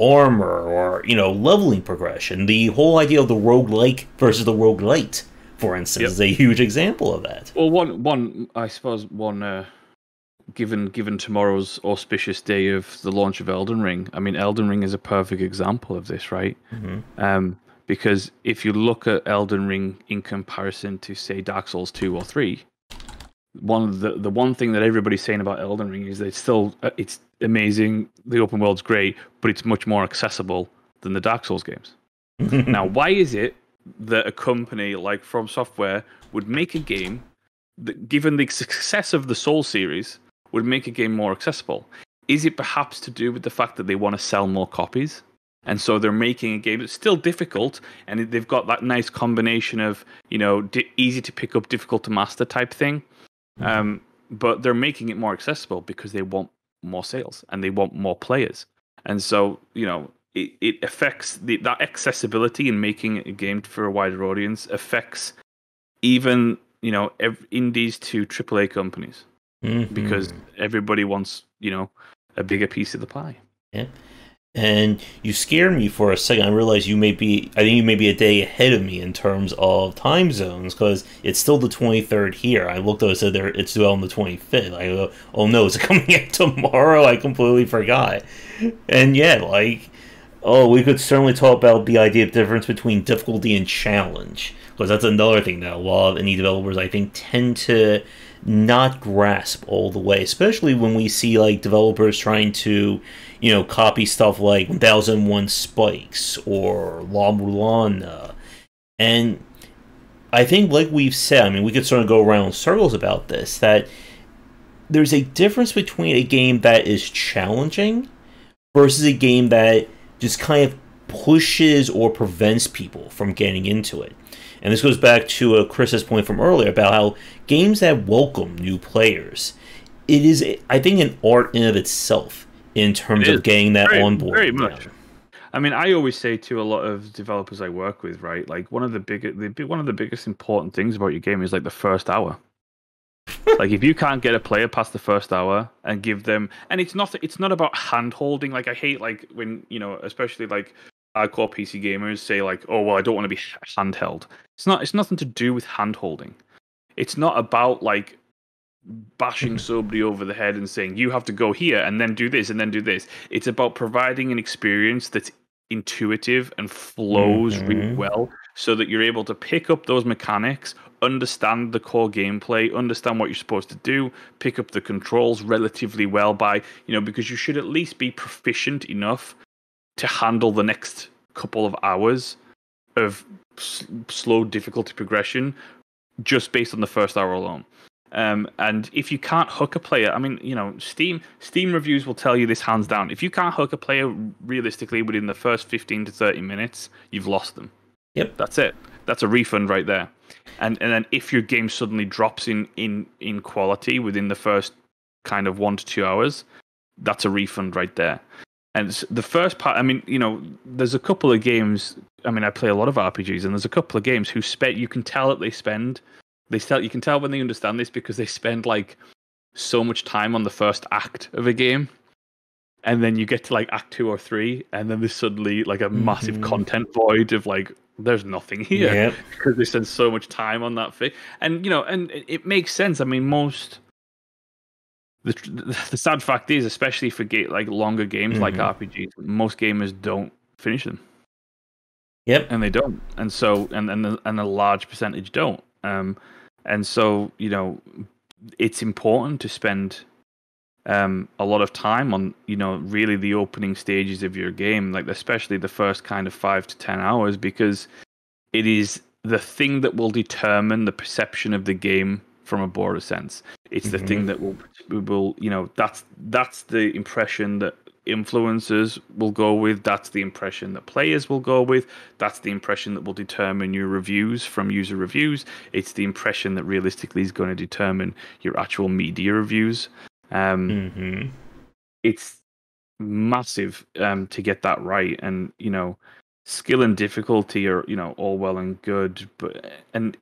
armor or, leveling progression. The whole idea of the roguelike versus the roguelite, for instance, is a huge example of that. Well, one I suppose, given tomorrow's auspicious day of the launch of Elden Ring, I mean, Elden Ring is a perfect example of this, right? Mm-hmm. Because if you look at Elden Ring in comparison to, say, Dark Souls 2 or 3, the one thing that everybody's saying about Elden Ring is that it's amazing, the open world's great, but it's much more accessible than the Dark Souls games. Now, why is it that a company like From Software would make a game that, given the success of the Souls series, would make a game more accessible? Is it perhaps to do with the fact that they want to sell more copies? And so they're making a game that's still difficult, and they've got that nice combination of, easy to pick up, difficult to master type thing. But they're making it more accessible because they want more sales and they want more players. And so, it affects that accessibility in making a game for a wider audience affects even, indies to AAA companies. Mm-hmm. Because everybody wants, a bigger piece of the pie. Yeah. And you scared me for a second. I realized I think you may be a day ahead of me in terms of time zones, because it's still the 23rd here. I looked at it and said it's due on the 25th. I go, oh no, is it coming out tomorrow? I completely forgot. And yeah, we could certainly talk about the idea of difference between difficulty and challenge, because that's another thing that a lot of indie developers, I think, tend to not grasp all the way, especially when we see developers trying to copy stuff like 1001 Spikes or La Mulana. And I think, like we've said, I mean, we could sort of go around in circles about this, that there's a difference between a game that is challenging versus a game that just kind of pushes or prevents people from getting into it. And this goes back to Chris's point from earlier about how games that welcome new players, it is, I think, an art in of itself in terms of getting that on board. Very much. I mean, I always say to a lot of developers I work with, right, one of the biggest important things about your game is the first hour. If you can't get a player past the first hour and give them, and it's not about hand holding. I hate when especially hardcore PC gamers say oh well, I don't want to be handheld. It's nothing to do with hand holding. It's not about bashing somebody over the head and saying you have to go here and then do this and then do this. It's about providing an experience that's intuitive and flows really well, so that you're able to pick up those mechanics, understand the core gameplay, understand what you're supposed to do, pick up the controls relatively well because you should at least be proficient enough to handle the next couple of hours of slow difficulty progression just based on the first hour alone. And if you can't hook a player, I mean, Steam reviews will tell you this hands down. If you can't hook a player realistically within the first 15 to 30 minutes, you've lost them. Yep. That's it. That's a refund right there. And then if your game suddenly drops in quality within the first kind of 1 to 2 hours, that's a refund right there. And the first part, I mean, there's a couple of games. I mean, I play a lot of RPGs, and there's a couple of games who you can tell that you can tell when they understand this, because they spend so much time on the first act of a game, and then you get to like Act 2 or 3, and then there's suddenly like a massive content void of like there's nothing here because they spend so much time on that thing, and and it makes sense. I mean, the sad fact is, especially for like longer games like RPGs, most gamers don't finish them. Yep, and they don't, and so and a large percentage don't. And so it's important to spend a lot of time on really the opening stages of your game, like especially the first kind of 5 to 10 hours, because it is the thing that will determine the perception of the game from a broader sense. It's the thing that will that's the impression that influencers will go with. That's the impression that players will go with. That's the impression that will determine your reviews from user reviews. It's the impression that realistically is going to determine your actual media reviews. It's massive to get that right, and skill and difficulty are all well and good, but and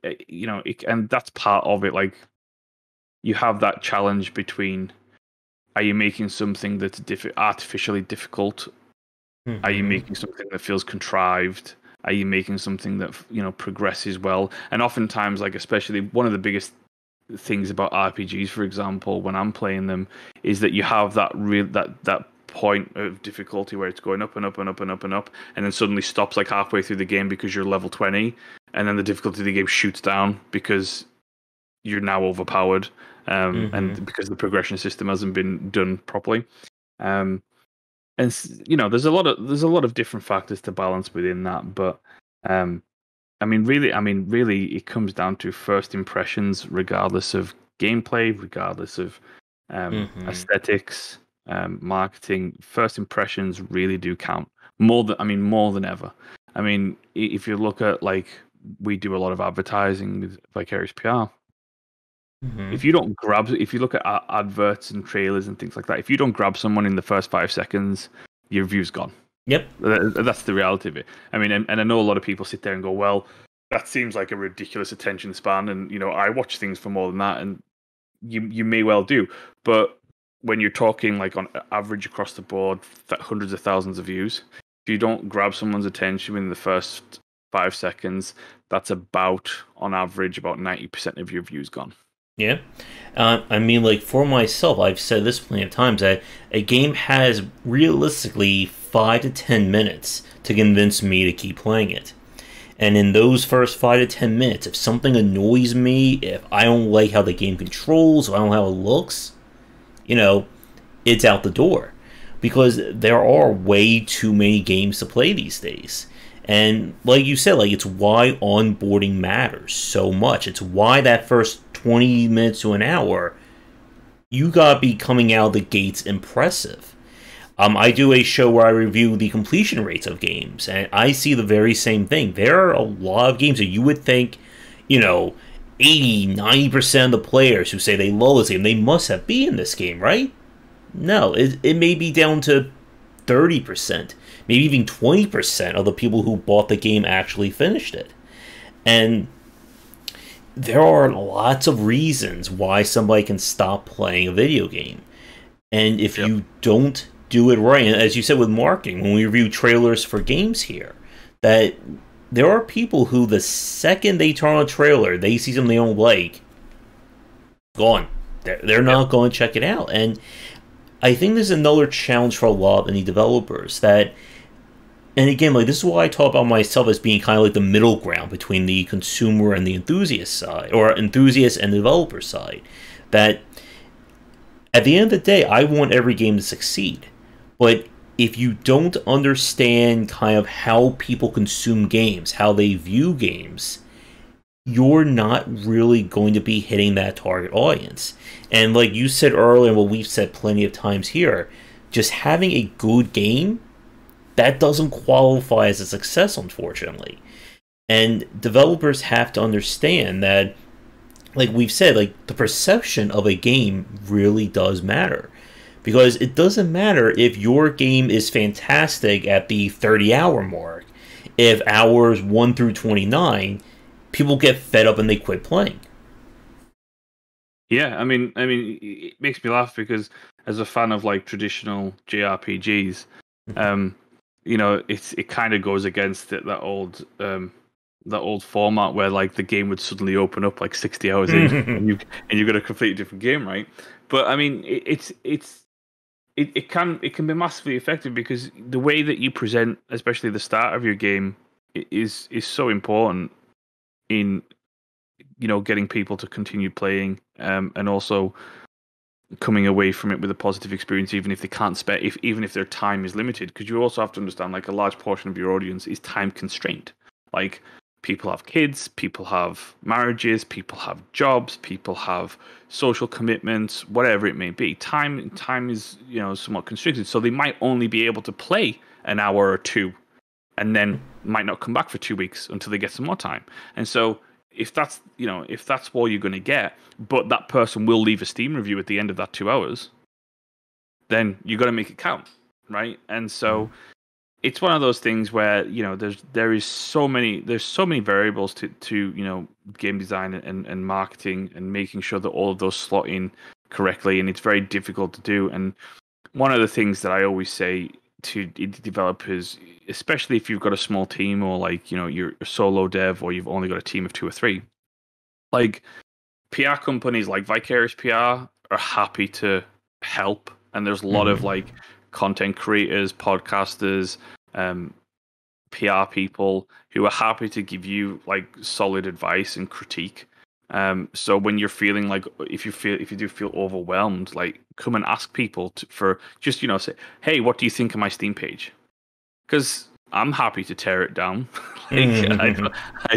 that's part of it. Like, you have that challenge between, are you making something that's artificially difficult? Are you making something that feels contrived? Are you making something that progresses well? And oftentimes, like, especially one of the biggest things about RPGs, for example, when I'm playing them, is that you have that that point of difficulty where it's going up and up and up and up and up, and then suddenly stops like halfway through the game because you're level 20, and then the difficulty of the game shoots down because you're now overpowered, and because the progression system hasn't been done properly. And there's a lot of different factors to balance within that, but I mean, really, it comes down to first impressions, regardless of gameplay, regardless of aesthetics, marketing. First impressions really do count more than ever. I mean, if you look at, like, we do a lot of advertising with Vicarious PR. If you look at adverts and trailers and things like that, if you don't grab someone in the first 5 seconds, your view's gone. Yep. That's the reality of it. I mean, and I know a lot of people sit there and go, well, that seems like a ridiculous attention span, and I watch things for more than that, and you may well do, but when you're talking like on average across the board, hundreds of thousands of views, if you don't grab someone's attention in the first 5 seconds, that's about, on average, about 90% of your views gone. Yeah. I mean, like, for myself, I've said this plenty of times, that a game has realistically 5 to 10 minutes to convince me to keep playing it. And in those first 5 to 10 minutes, if something annoys me, if I don't like how the game controls, or I don't like how it looks, it's out the door. Because there are way too many games to play these days. And like you said, like, it's why onboarding matters so much. It's why that first 20 minutes to an hour, you gotta be coming out of the gates impressive. I do a show where I review the completion rates of games, and I see the very same thing. There are a lot of games that you would think, 80-90% of the players who say they love this game, they must have beaten in this game, right? No, it may be down to 30%, maybe even 20% of the people who bought the game actually finished it. And there are lots of reasons why somebody can stop playing a video game. And if you don't do it right, and as you said with marketing, when we review trailers for games here, that there are people who, the second they turn on a trailer, they see something they don't like, gone. They're not going to check it out. And I think there's another challenge for a lot of indie developers that, and again, like, this is why I talk about myself as being kind of like the middle ground between the consumer and the enthusiast side, or enthusiast and developer side, that at the end of the day, I want every game to succeed. But if you don't understand kind of how people consume games, how they view games, you're not really going to be hitting that target audience. And like you said earlier, and what we've said plenty of times here, just having a good game, that doesn't qualify as a success, unfortunately. And developers have to understand that, like we've said, like, the perception of a game really does matter. Because it doesn't matter if your game is fantastic at the 30-hour mark. If hours 1 through 29, people get fed up and they quit playing. Yeah, I mean, it makes me laugh because as a fan of like traditional JRPGs, you know, it kind of goes against that old format where like the game would suddenly open up like 60 hours in, and you've got a completely different game, right? But I mean, it can be massively effective because the way that you present, especially the start of your game, is so important in, you know, getting people to continue playing, and also coming away from it with a positive experience, even if they can't spare, even if their time is limited. Because you also have to understand, like, a large portion of your audience is time constrained. Like, people have kids, people have marriages, people have jobs, people have social commitments, whatever it may be. Time is, you know, somewhat constricted, so they might only be able to play an hour or two, and then might not come back for 2 weeks until they get some more time. And so if that's all you're going to get, but that person will leave a Steam review at the end of that 2 hours, then you got to make it count, right? And so it's one of those things where, you know, there's so many variables to you know, game design and marketing, and making sure that all of those slot in correctly, and it's very difficult to do. And one of the things that I always say to developers, especially if you've got a small team, or like, you know, you're a solo dev, or you've only got a team of 2 or 3, like, PR companies like Vicarious PR are happy to help, and there's a lot of like content creators, podcasters, PR people who are happy to give you like solid advice and critique. So when you're feeling like, if you do feel overwhelmed, like, come and ask people for just, you know, say, hey, what do you think of my Steam page? Because I'm happy to tear it down. I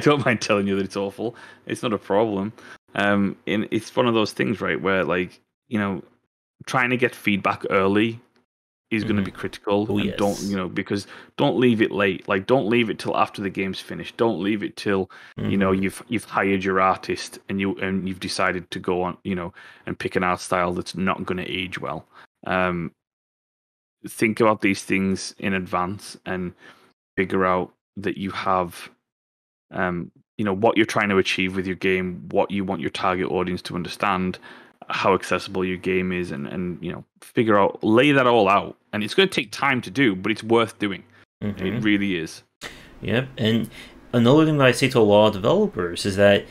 don't mind telling you that it's awful. It's not a problem. And it's one of those things, right, where, like, you know, trying to get feedback early is going to be critical. Oh, and yes. don't, you know, because don't leave it late. Like, don't leave it till after the game's finished. Don't leave it till, you know, you've hired your artist and you've decided to go on, you know, and pick an art style that's not going to age well. Think about these things in advance and figure out that you have, you know, what you're trying to achieve with your game, what you want your target audience to understand, how accessible your game is, and you know, lay that all out. And it's going to take time to do, but it's worth doing. It really is. Yep. And another thing that I say to a lot of developers is that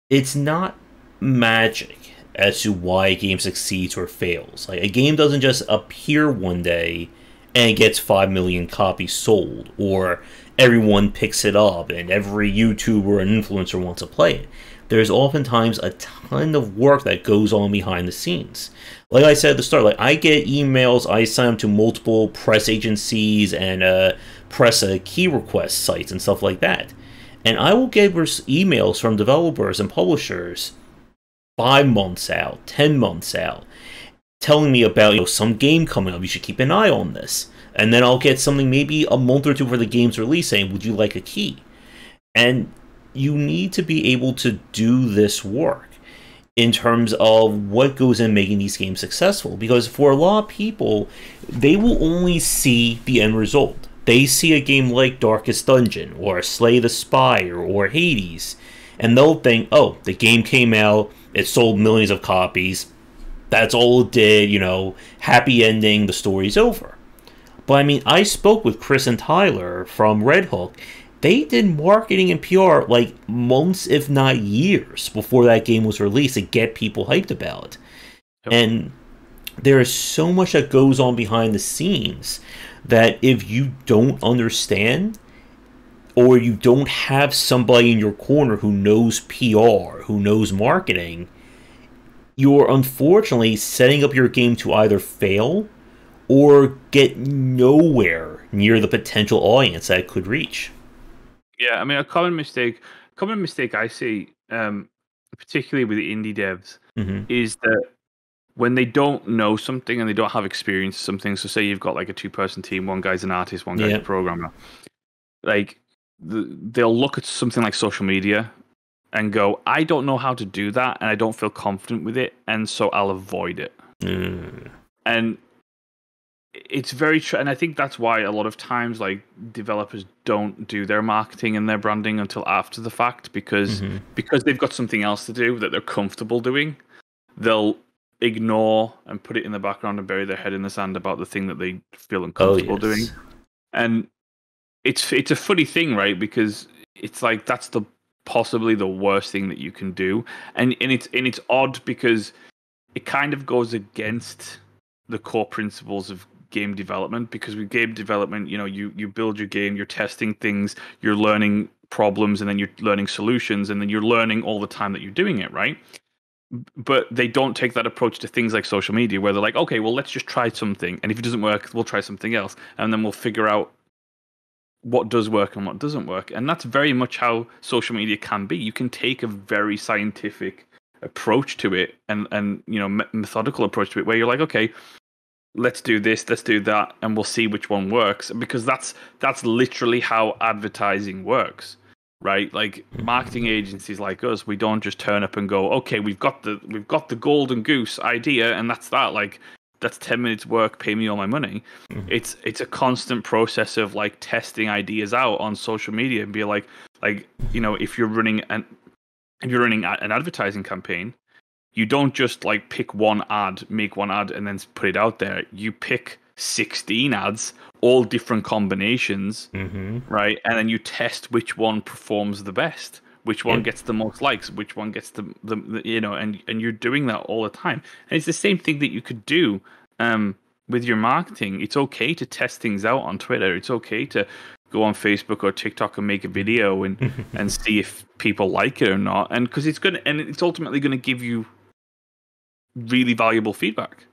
it's not magic as to why a game succeeds or fails. Like, a game doesn't just appear one day and it gets 5 million copies sold, or everyone picks it up and every YouTuber and influencer wants to play it. There's oftentimes a ton of work that goes on behind the scenes. Like I said at the start, like, I get emails, I sign up to multiple press agencies and press key request sites and stuff like that. And I will get emails from developers and publishers 5 months out, 10 months out, telling me about, you know, some game coming up, you should keep an eye on this. And then I'll get something maybe a month or two before the game's release saying, would you like a key? And you need to be able to do this work in terms of what goes in making these games successful. Because for a lot of people, they will only see the end result. They see a game like Darkest Dungeon, or Slay the Spire, or Hades, and they'll think, oh, the game came out, it sold millions of copies, that's all it did, you know, happy ending, the story's over. But I mean, I spoke with Chris and Tyler from Red Hook. They did marketing and PR like months, if not years, before that game was released to get people hyped about it. Yep. And there is so much that goes on behind the scenes that if you don't understand, or you don't have somebody in your corner who knows PR, who knows marketing, you're unfortunately setting up your game to either fail or get nowhere near the potential audience that it could reach. Yeah, I mean, a common mistake I see, particularly with the indie devs, is that when they don't know something and they don't have experience with something, so say you've got like a 2-person team, one guy's an artist, one guy's a programmer, like, they'll look at something like social media and go, I don't know how to do that, and I don't feel confident with it, and so I'll avoid it. And it's very true, and I think that's why a lot of times, like, developers don't do their marketing and their branding until after the fact, because they've got something else to do that they're comfortable doing. They'll ignore and put it in the background and bury their head in the sand about the thing that they feel Oh uncomfortable doing. yes. And it's a funny thing, right? Because it's like that's possibly the worst thing that you can do, and it's odd because it kind of goes against the core principles of game development. Because with game development, you build your game, you're testing things, you're learning problems, and then you're learning solutions, and then you're learning all the time that you're doing it, right? But they don't take that approach to things like social media, where they're like, okay, well, let's just try something, and if it doesn't work, we'll try something else, and then we'll figure out what does work and what doesn't work. And that's very much how social media can be. You can take a very scientific approach to it, and methodical approach to it, where you're like, okay, let's do this, let's do that, and we'll see which one works, because that's literally how advertising works. Right, like marketing agencies like us, we don't just turn up and go, okay, we've got the golden goose idea, and that's that. Like, that's 10 minutes work, pay me all my money. Mm-hmm. It's a constant process of like testing ideas out on social media and be like if you're running an advertising campaign, you don't just like pick one ad, make one ad, and then put it out there. You pick 16 ads, all different combinations, right? And then you test which one performs the best, which one gets the most likes, which one gets the and you're doing that all the time. And it's the same thing that you could do with your marketing. It's okay to test things out on Twitter. It's okay to go on Facebook or TikTok and make a video and see if people like it or not. And because it's ultimately going to give you really valuable feedback.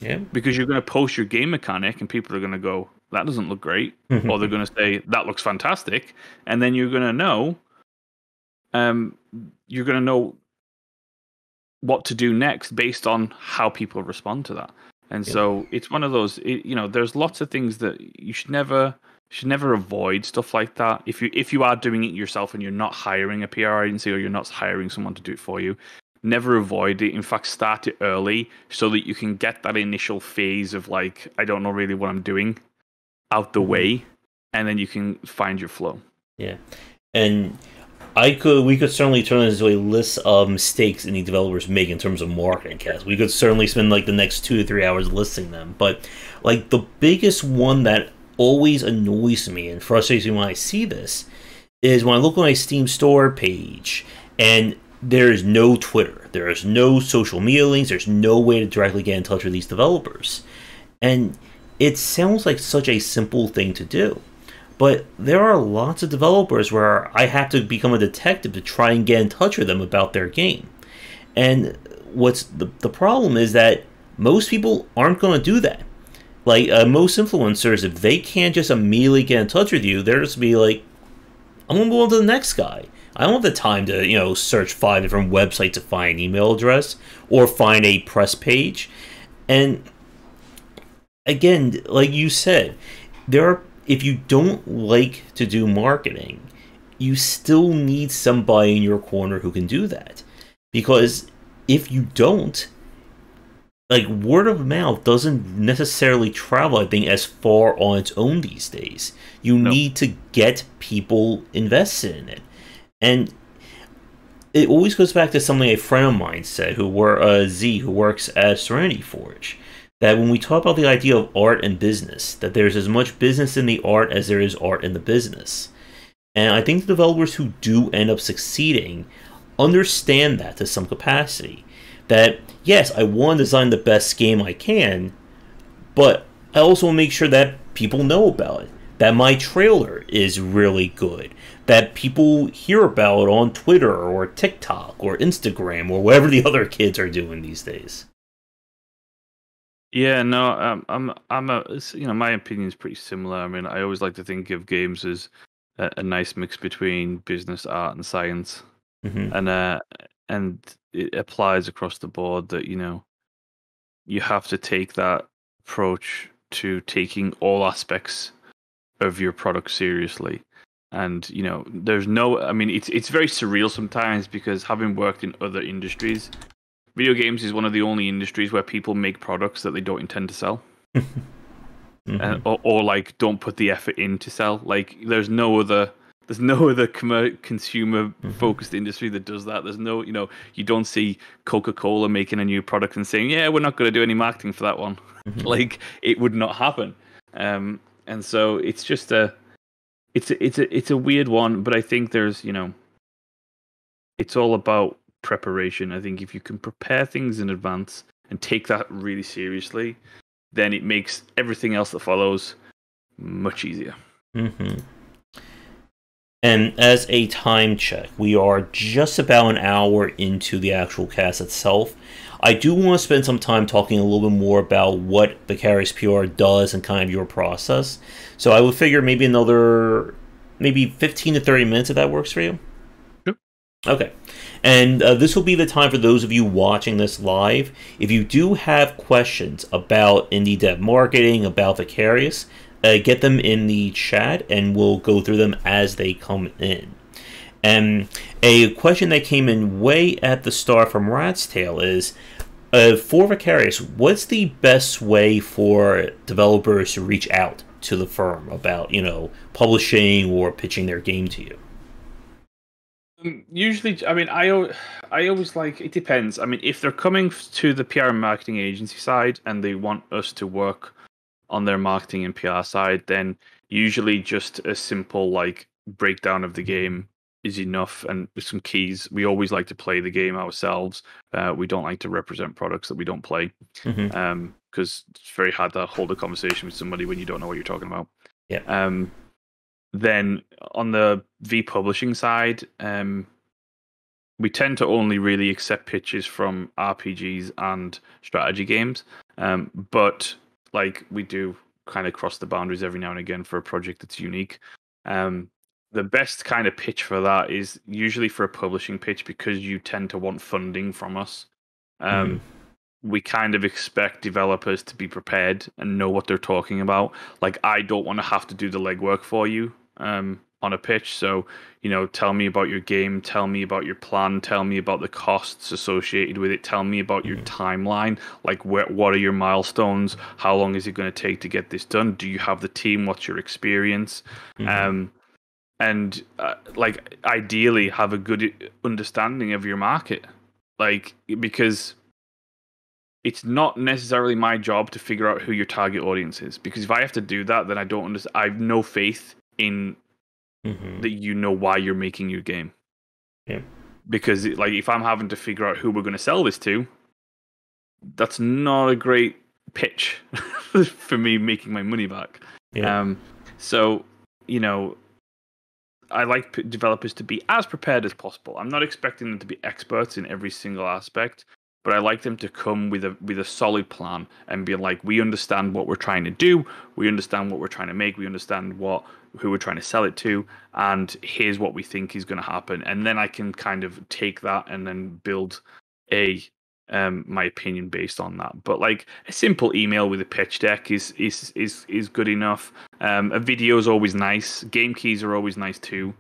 Yeah. Because you're going to post your game mechanic and people are going to go, that doesn't look great. Or they're going to say, that looks fantastic. And then you're going to know what to do next based on how people respond to that. And so it's one of those, there's lots of things that you should never avoid stuff like that. If you are doing it yourself and you're not hiring a PR agency or you're not hiring someone to do it for you, never avoid it. In fact, start it early so that you can get that initial phase of like, I don't know really what I'm doing out the way, and then you can find your flow. Yeah. And we could certainly turn this into a list of mistakes any developers make in terms of marketing, Cass. We could certainly spend like the next 2 to 3 hours listing them. But like the biggest one that always annoys me and frustrates me when I see this is when I look on my Steam store page and there is no Twitter, there is no social media links, there's no way to directly get in touch with these developers. And it sounds like such a simple thing to do. But there are lots of developers where I have to become a detective to try and get in touch with them about their game. And what's the problem is that most people aren't going to do that. Like, most influencers, if they can't just immediately get in touch with you, they're just be like, I'm going to move on to the next guy. I don't have the time to, search 5 different websites to find an email address or find a press page. And again, like you said, if you don't like to do marketing, you still need somebody in your corner who can do that. Because if you don't, like, word of mouth doesn't necessarily travel, I think, as far on its own these days. You need to get people invested in it. And it always goes back to something a friend of mine said, who works at Serenity Forge, that when we talk about the idea of art and business, that there's as much business in the art as there is art in the business. And I think the developers who do end up succeeding understand that to some capacity. That, yes, I want to design the best game I can, but I also want to make sure that people know about it. That my trailer is really good. That people hear about it on Twitter or TikTok or Instagram or whatever the other kids are doing these days. Yeah, no, my opinion is pretty similar. I mean, I always like to think of games as a nice mix between business, art, and science, and it applies across the board that you have to take that approach to taking all aspects of your product seriously. And there's it's very surreal sometimes, because having worked in other industries, video games is one of the only industries where people make products that they don't intend to sell. or like don't put the effort in to sell. Like there's no other There's no other consumer focused industry that does that. There's no, you don't see Coca-Cola making a new product and saying, yeah, we're not going to do any marketing for that one. Like, it would not happen. And so it's just it's a weird one, but I think there's, it's all about preparation. I think if you can prepare things in advance and take that really seriously, then it makes everything else that follows much easier. And as a time check, we are just about an hour into the actual cast itself. I do want to spend some time talking a little bit more about what Vicarious PR does and kind of your process. So I would figure maybe another 15 to 30 minutes if that works for you. Sure. Okay. And this will be the time for those of you watching this live. If you do have questions about indie dev marketing, about Vicarious, get them in the chat and we'll go through them as they come in. And a question that came in way at the start from Rat's Tail is, for Vicarious, what's the best way for developers to reach out to the firm about, publishing or pitching their game to you? Usually, I mean, I always like, it depends. I mean, if they're coming to the PR and marketing agency side and they want us to work on their marketing and PR side, then usually just a simple like breakdown of the game is enough, and with some keys. We always like to play the game ourselves. We don't like to represent products that we don't play, because it's very hard to hold a conversation with somebody when you don't know what you're talking about. Yeah. Then on the V publishing side, we tend to only really accept pitches from RPGs and strategy games, but like we do kind of cross the boundaries every now and again for a project that's unique. The best kind of pitch for that is usually for a publishing pitch, because you tend to want funding from us. We kind of expect developers to be prepared and know what they're talking about. Like, I don't want to have to do the legwork for you on a pitch. So, tell me about your game, tell me about your plan, tell me about the costs associated with it, tell me about your timeline. Like, what are your milestones? How long is it going to take to get this done? Do you have the team? What's your experience? And like, ideally have a good understanding of your market, like, because it's not necessarily my job to figure out who your target audience is, because if I have to do that, then I don't understand. I have no faith in that why you're making your game. Because like, if I'm having to figure out who we're going to sell this to, that's not a great pitch for me making my money back. So I like developers to be as prepared as possible. I'm not expecting them to be experts in every single aspect, but I like them to come with a solid plan and be like, we understand what we're trying to do, we understand what we're trying to make, we understand who we're trying to sell it to, and here's what we think is going to happen. And then I can kind of take that and then build my opinion based on that. But like, a simple email with a pitch deck is good enough. A video is always nice. Game keys are always nice too.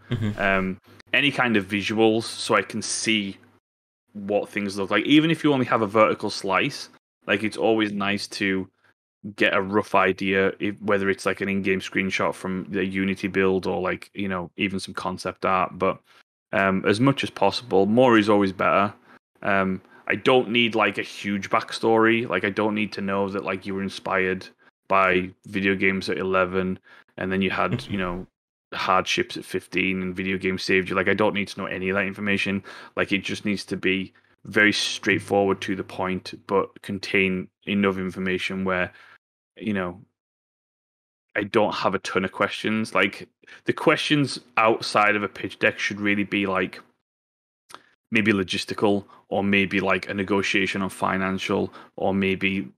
Any kind of visuals, so I can see what things look like. Even if you only have a vertical slice, like, it's always nice to get a rough idea, whether it's like an in-game screenshot from the Unity build or like, even some concept art. But as much as possible, more is always better. I don't need like a huge backstory. Like, I don't need to know that like you were inspired by video games at 11 and then you had, hardships at 15 and video games saved you. Like, I don't need to know any of that information. Like, it just needs to be very straightforward, to the point, but contain enough information where, I don't have a ton of questions. Like, the questions outside of a pitch deck should really be like, maybe logistical, or maybe like a negotiation on financial, or maybe,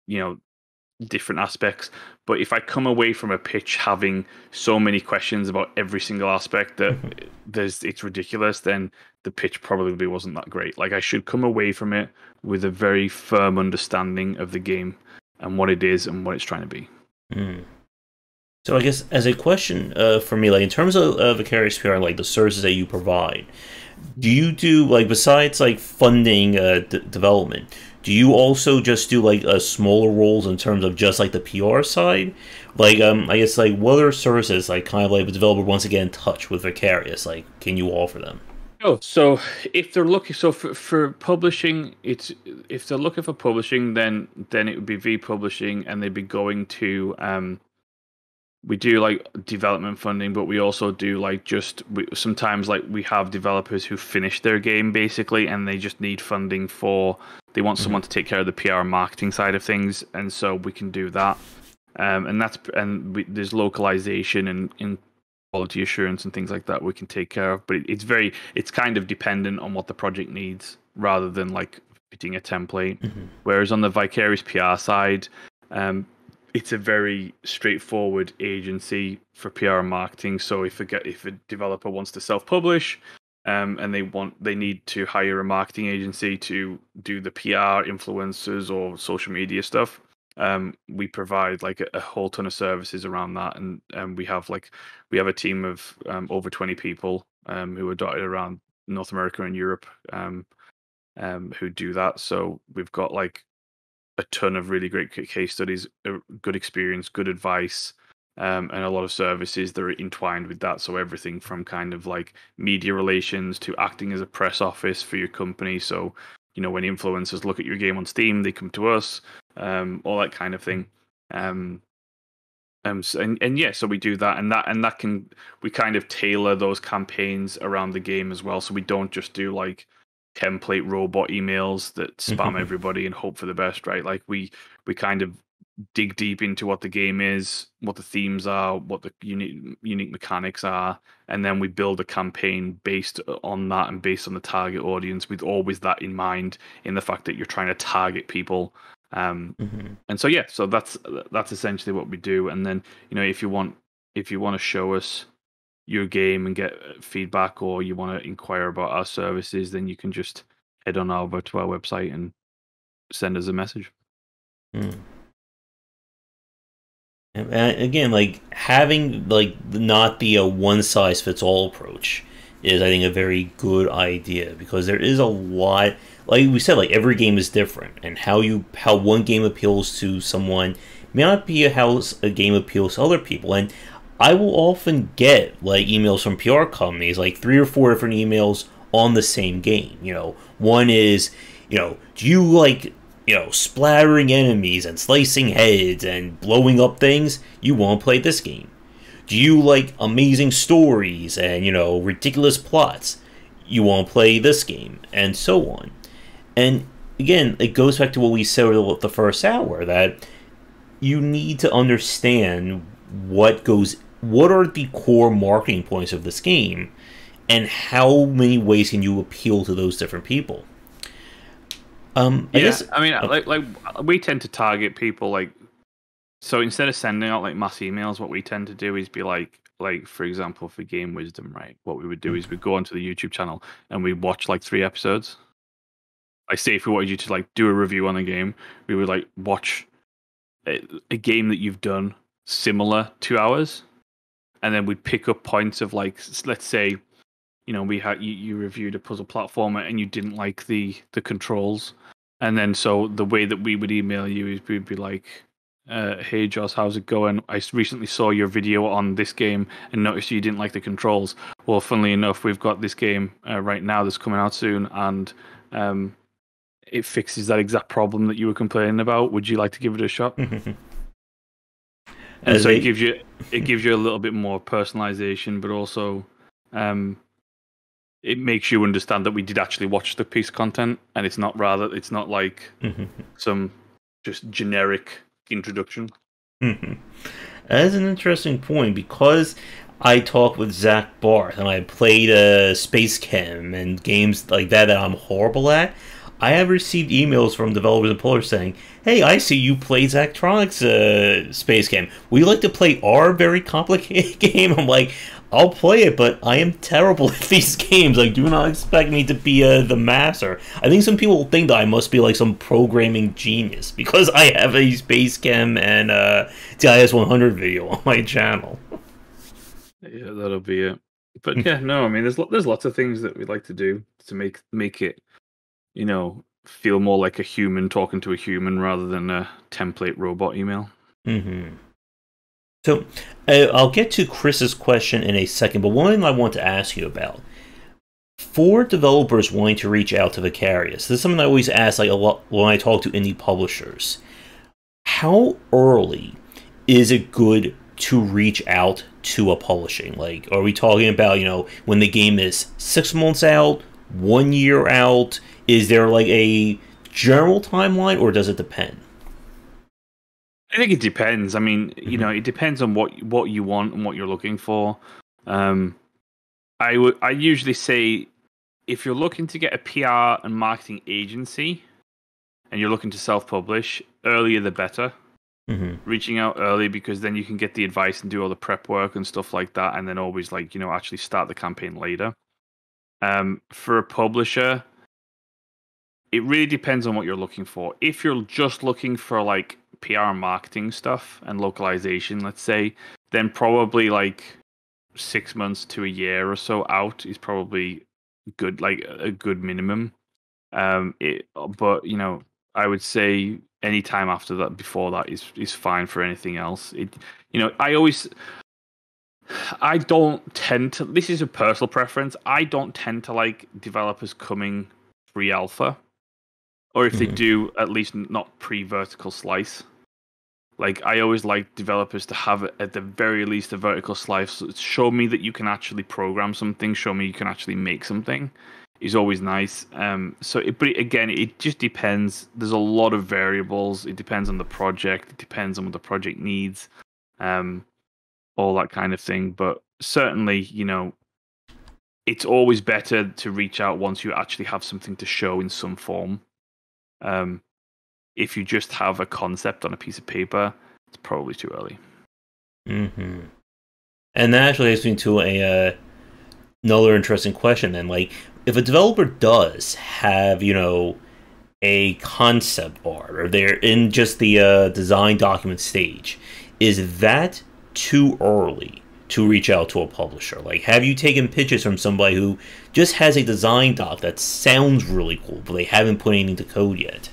different aspects. But if I come away from a pitch having so many questions about every single aspect that it's ridiculous, then the pitch probably wasn't that great. Like, I should come away from it with a very firm understanding of the game and what it is and what it's trying to be. So I guess as a question for me, like, in terms of Vicarious PR, like the services that you provide, do you do, like, besides like funding development, do you also just do like smaller roles in terms of just like the PR side? Like, I guess like what are services like kind of like the developer wants to get in touch with Vicarious? Like, can you offer them? Oh, so if they're looking, so for publishing, it's if they're looking for publishing, then it would be V Publishing, and they'd be going to we do like development funding, but we also do like sometimes like we have developers who finish their game basically, and they just need funding for they want someone to take care of the PR and marketing side of things, and so we can do that. There's localization and quality assurance and things like that we can take care of, but it's kind of dependent on what the project needs rather than like fitting a template. Whereas on the Vicarious PR side, it's a very straightforward agency for PR and marketing. So if a developer wants to self-publish, and they need to hire a marketing agency to do the PR, influencers, or social media stuff, we provide like a whole ton of services around that, and we have a team of over 20 people who are dotted around North America and Europe, who do that. So we've got like a ton of really great case studies, good experience, good advice, and a lot of services that are entwined with that. So everything from kind of like media relations to acting as a press office for your company. So, when influencers look at your game on Steam, they come to us, all that kind of thing. So we do that, and we kind of tailor those campaigns around the game as well. So we don't just do like template robot emails that spam everybody and hope for the best, right? Like we kind of dig deep into what the game is, what the themes are, what the unique mechanics are, and then we build a campaign based on that and based on the target audience, with always that in mind, in the fact that you're trying to target people. And so so that's essentially what we do. And then if you want to show us your game and get feedback, or you want to inquire about our services, then you can just head on over to our website and send us a message. And again, like having like not be a one size fits all approach is, I think, a very good idea, because there is a lot. Like we said, like every game is different, and how one game appeals to someone may not be how a game appeals to other people. And I will often get like emails from PR companies, like 3 or 4 different emails on the same game. One is, do you like splattering enemies and slicing heads and blowing up things? You won't play this game. Do you like amazing stories and ridiculous plots? You won't play this game, and so on. And again, it goes back to what we said at the first hour, that you need to understand what are the core marketing points of this game, and how many ways can you appeal to those different people. Like we tend to target people like, so instead of sending out like mass emails, what we tend to do is be like for example, for Game Wisdom, right? What we would do is we'd go onto the YouTube channel and we'd watch like 3 episodes. Like, say if we wanted you to like do a review on a game, we would like watch a game that you've done similar 2 hours, and then we'd pick up points of like, let's say, you reviewed a puzzle platformer and you didn't like the controls, and then so the way that we would email you is we'd be like, hey Joss, how's it going? I recently saw your video on this game and noticed you didn't like the controls. Well, funnily enough, we've got this game right now that's coming out soon, and it fixes that exact problem that you were complaining about. Would you like to give it a shot? And so it gives you a little bit more personalization, but also it makes you understand that we did actually watch the piece of content, and it's not like some just generic introduction. That is an interesting point, because I talked with Zach Barth and I played Space Chem and games like that I'm horrible at. I have received emails from developers and publishers saying, hey, I see you play Zachtronics Space Chem. We like to play our very complicated game. I'm like, I'll play it, but I am terrible at these games. Like, do not expect me to be the master. I think some people think that I must be like some programming genius because I have a Space Chem and TIS 100 video on my channel. Yeah, that'll be it. But yeah, no, I mean, there's lots of things that we like to do to make it, feel more like a human talking to a human rather than a template robot email. Mm-hmm. So I'll get to Chris's question in a second, but one thing I want to ask you about. For developers wanting to reach out to Vicarious, this is something I always ask like a lot when I talk to indie publishers. How early is it good to reach out to a publishing? Like, are we talking about, when the game is 6 months out, 1 year out? Is there like a general timeline, or does it depend? I think it depends. I mean, it depends on what you want and what you're looking for. I usually say if you're looking to get a PR and marketing agency and you're looking to self-publish, earlier the better. Mm-hmm. Reaching out early, because then you can get the advice and do all the prep work and stuff like that, and then always actually start the campaign later. For a publisher, it really depends on what you're looking for. If you're just looking for like PR and marketing stuff and localization, let's say, then probably like 6 months to a year or so out is probably good, like a good minimum. But I would say any time after that, before that, is fine for anything else. I don't tend to. This is a personal preference. I don't tend to like developers coming pre-alpha, or if they do, at least not pre-vertical slice. Like, I always like developers to have, at the very least, a vertical slice. So show me that you can actually program something. Show me you can actually make something. Is always nice. But again, it just depends. There's a lot of variables. It depends on the project. It depends on what the project needs. All that kind of thing. But certainly, it's always better to reach out once you actually have something to show in some form. If you just have a concept on a piece of paper, it's probably too early. Mm-hmm. And that actually leads me to another interesting question then. Like, if a developer does have, a concept art, or they're in just the design document stage, is that too early to reach out to a publisher? Like, have you taken pitches from somebody who just has a design doc that sounds really cool, but they haven't put anything to code yet?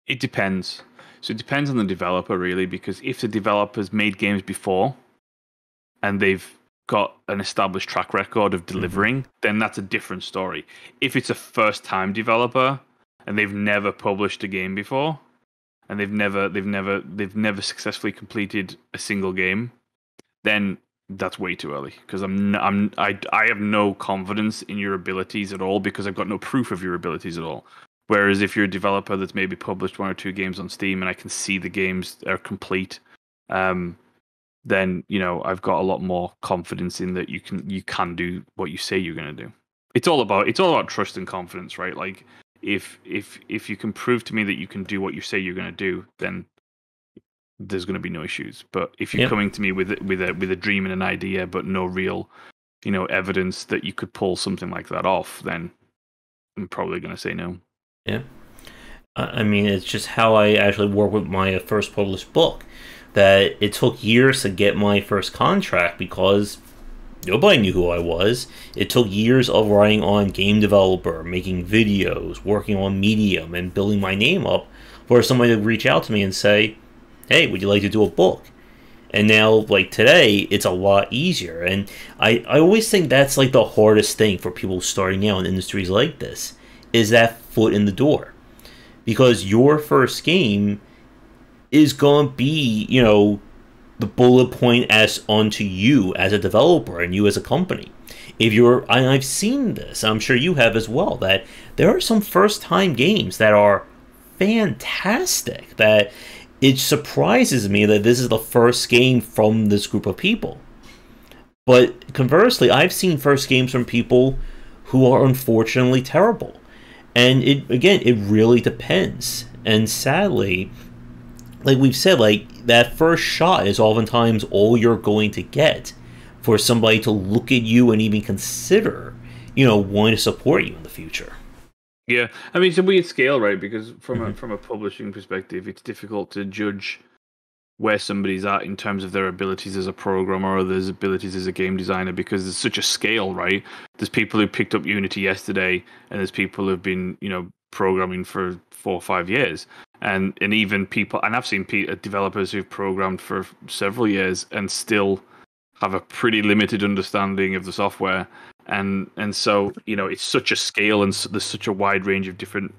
It depends. So it depends on the developer, really, because if the developer's made games before and they've got an established track record of delivering, then that's a different story. If it's a first-time developer and they've never published a game before, and they've never successfully completed a single game, then that's way too early, because I have no confidence in your abilities at all, because I've got no proof of your abilities at all. Whereas if you're a developer that's maybe published 1 or 2 games on Steam and I can see the games are complete, then I've got a lot more confidence in that you can do what you say you're going to do. It's all about trust and confidence, right? Like, if you can prove to me that you can do what you say you're going to do, then there's going to be no issues. But if you're coming to me with a dream and an idea, but no real, evidence that you could pull something like that off, then I'm probably going to say no. Yeah. I mean, it's just how I actually worked with my first published book. That it took years to get my first contract because nobody knew who I was. It took years of writing on Game Developer, making videos, working on Medium, and building my name up for somebody to reach out to me and say, hey, would you like to do a book? And now, like today, it's a lot easier. And I always think that's like the hardest thing for people starting out in industries like this, is that foot in the door. Because your first game is going to be, the bullet point as onto you as a developer and you as a company. And I've seen this, I'm sure you have as well, that there are some first-time games that are fantastic, that it surprises me that this is the first game from this group of people. But conversely, I've seen first games from people who are unfortunately terrible. And it really depends. And sadly, like we've said, like that first shot is oftentimes all you're going to get for somebody to look at you and even consider, wanting to support you in the future. Yeah, I mean, it's a weird scale, right? Because from a publishing perspective, it's difficult to judge where somebody's at in terms of their abilities as a programmer or their abilities as a game designer, because there's such a scale, right? There's people who picked up Unity yesterday, and there's people who've been, programming for 4 or 5 years, and even people, and I've seen developers who've programmed for several years and still have a pretty limited understanding of the software, and so it's such a scale, and there's such a wide range of different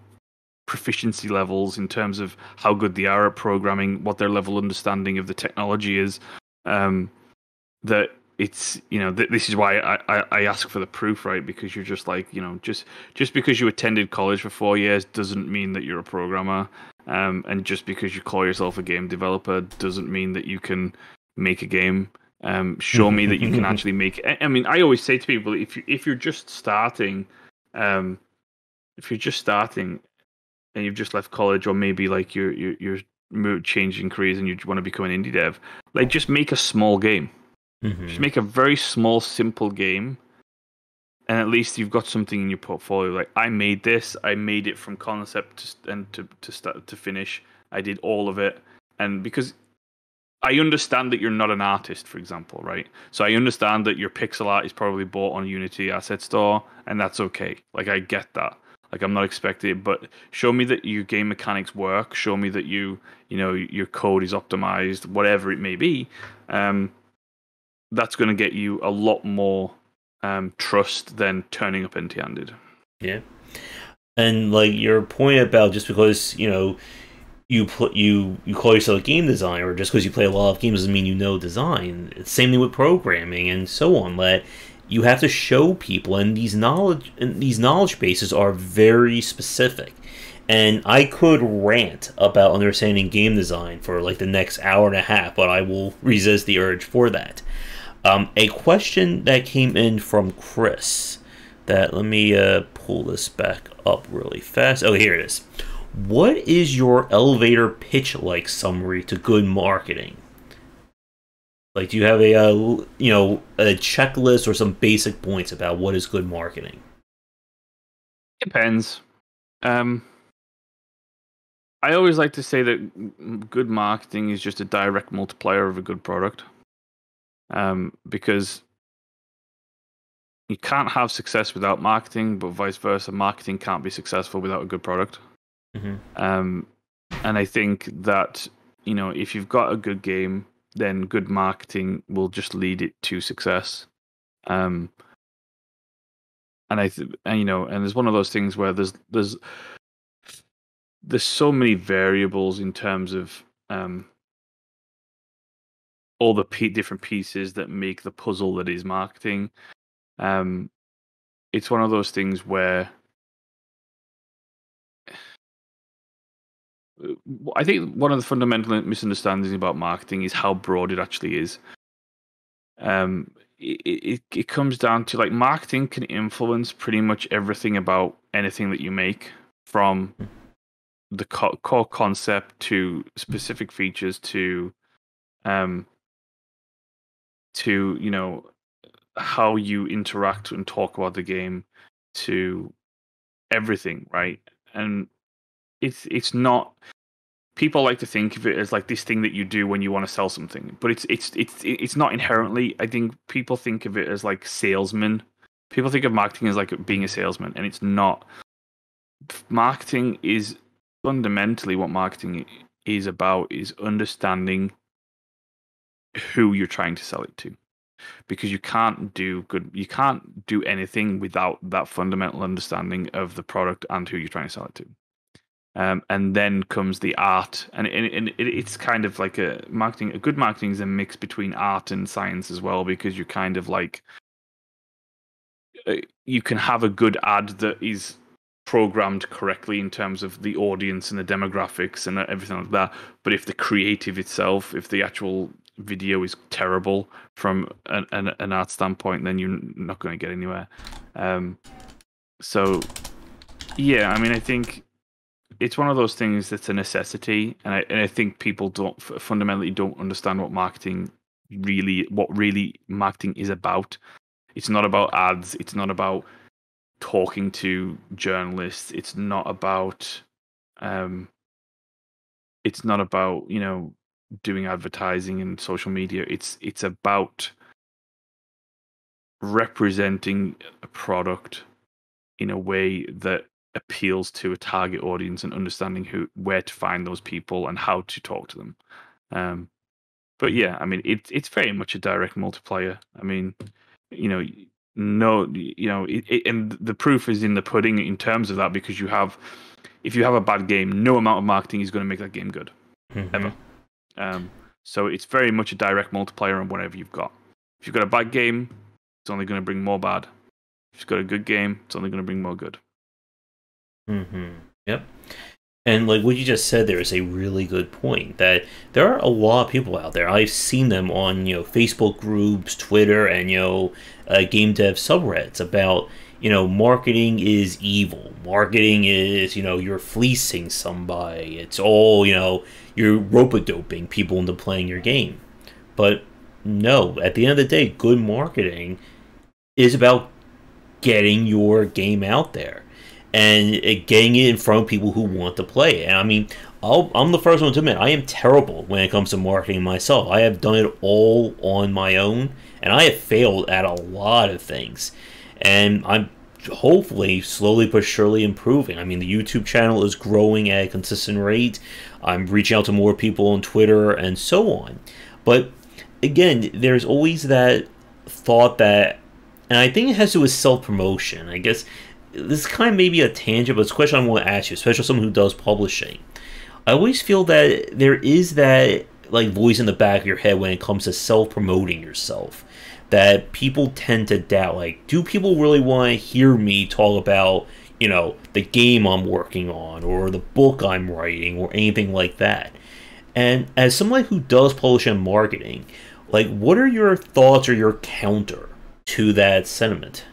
proficiency levels in terms of how good they are at programming, what their level of understanding of the technology is, that it's this is why I ask for the proof, right? Because you're just like, just because you attended college for 4 years doesn't mean that you're a programmer, and just because you call yourself a game developer doesn't mean that you can make a game. Show me that you can actually make it. I mean, I always say to people, if you're just starting, and you've just left college, or maybe like you're changing careers and you want to become an indie dev, like just make a small game. Just make a very small, simple game, and at least you've got something in your portfolio. Like, I made this. I made it from concept to start to finish. I did all of it, and because I understand that you're not an artist, for example, right? So I understand that your pixel art is probably bought on Unity Asset Store, and that's okay. Like, I get that. Like, I'm not expecting it, but show me that your game mechanics work. Show me that your code is optimized, whatever it may be. That's going to get you a lot more trust than turning up empty-handed. Yeah, and like your point about just because you call yourself a game designer, or just because you play a lot of games doesn't mean you know design. It's the same thing with programming and so on. That you have to show people, and these knowledge bases are very specific. And I could rant about understanding game design for like the next hour and a half, but I will resist the urge for that. A question that came in from Chris. Let me pull this back up really fast. Oh, here it is. What is your elevator pitch-like summary to good marketing? Like, do you have a checklist or some basic points about what is good marketing? Depends. I always like to say that good marketing is just a direct multiplier of a good product. Because you can't have success without marketing, but vice versa, marketing can't be successful without a good product. And I think that if you've got a good game, then good marketing will just lead it to success. And there's one of those things where there's so many variables in terms of all the different pieces that make the puzzle that is marketing. It's one of those things where I think one of the fundamental misunderstandings about marketing is how broad it actually is. It comes down to, like, marketing can influence pretty much everything about anything that you make, from the core concept to specific features to how you interact and talk about the game, to everything, right? And it's not. People like to think of it as like this thing that you do when you want to sell something, but it's not inherently. I think people think of it as like salesmen. People think of marketing as like being a salesman, and it's not. Marketing is fundamentally, what marketing is about is understanding who you're trying to sell it to, because you can't do anything without that fundamental understanding of the product and who you're trying to sell it to. And then comes the art, and it's kind of like a good marketing is a mix between art and science as well, because you kind of like, you can have a good ad that is programmed correctly in terms of the audience and the demographics and everything like that, but if the creative itself, if the actual video is terrible from an art standpoint, then you're not going to get anywhere. So yeah, I mean, I think it's one of those things that's a necessity, and I think people fundamentally don't understand what really marketing is about. It's not about ads. It's not about talking to journalists. It's not about doing advertising and social media. It's about representing a product in a way that appeals to a target audience and understanding where to find those people and how to talk to them. But yeah, I mean, it's very much a direct multiplier. I mean, you know, no, you know, and the proof is in the pudding in terms of that, because if you have a bad game, no amount of marketing is going to make that game good, ever. So it's very much a direct multiplier on whatever you've got. If you've got a bad game, it's only going to bring more bad. If you've got a good game, it's only going to bring more good. Yep. And like what you just said there is a really good point, that there are a lot of people out there. I've seen them on, Facebook groups, Twitter, and, game dev subreddits about, marketing is evil. Marketing is, you're fleecing somebody. It's all, you're rope-a-doping people into playing your game. But no, at the end of the day, good marketing is about getting your game out there and getting it in front of people who want to play it. And I mean, I'm the first one to admit I am terrible when it comes to marketing myself. I have done it all on my own, and I have failed at a lot of things. And I'm hopefully slowly but surely improving. I mean, the YouTube channel is growing at a consistent rate. I'm reaching out to more people on Twitter and so on. But again, there's always that thought that, and I think it has to do with self-promotion. I guess this is kind of maybe a tangent, but it's a question I want to ask you, especially someone who does publishing. I always feel that there is that like voice in the back of your head when it comes to self-promoting yourself, that people tend to doubt, like, do people really want to hear me talk about, the game I'm working on, or the book I'm writing, or anything like that? And as someone who does publishing and marketing, like, what are your thoughts or your counter to that sentiment?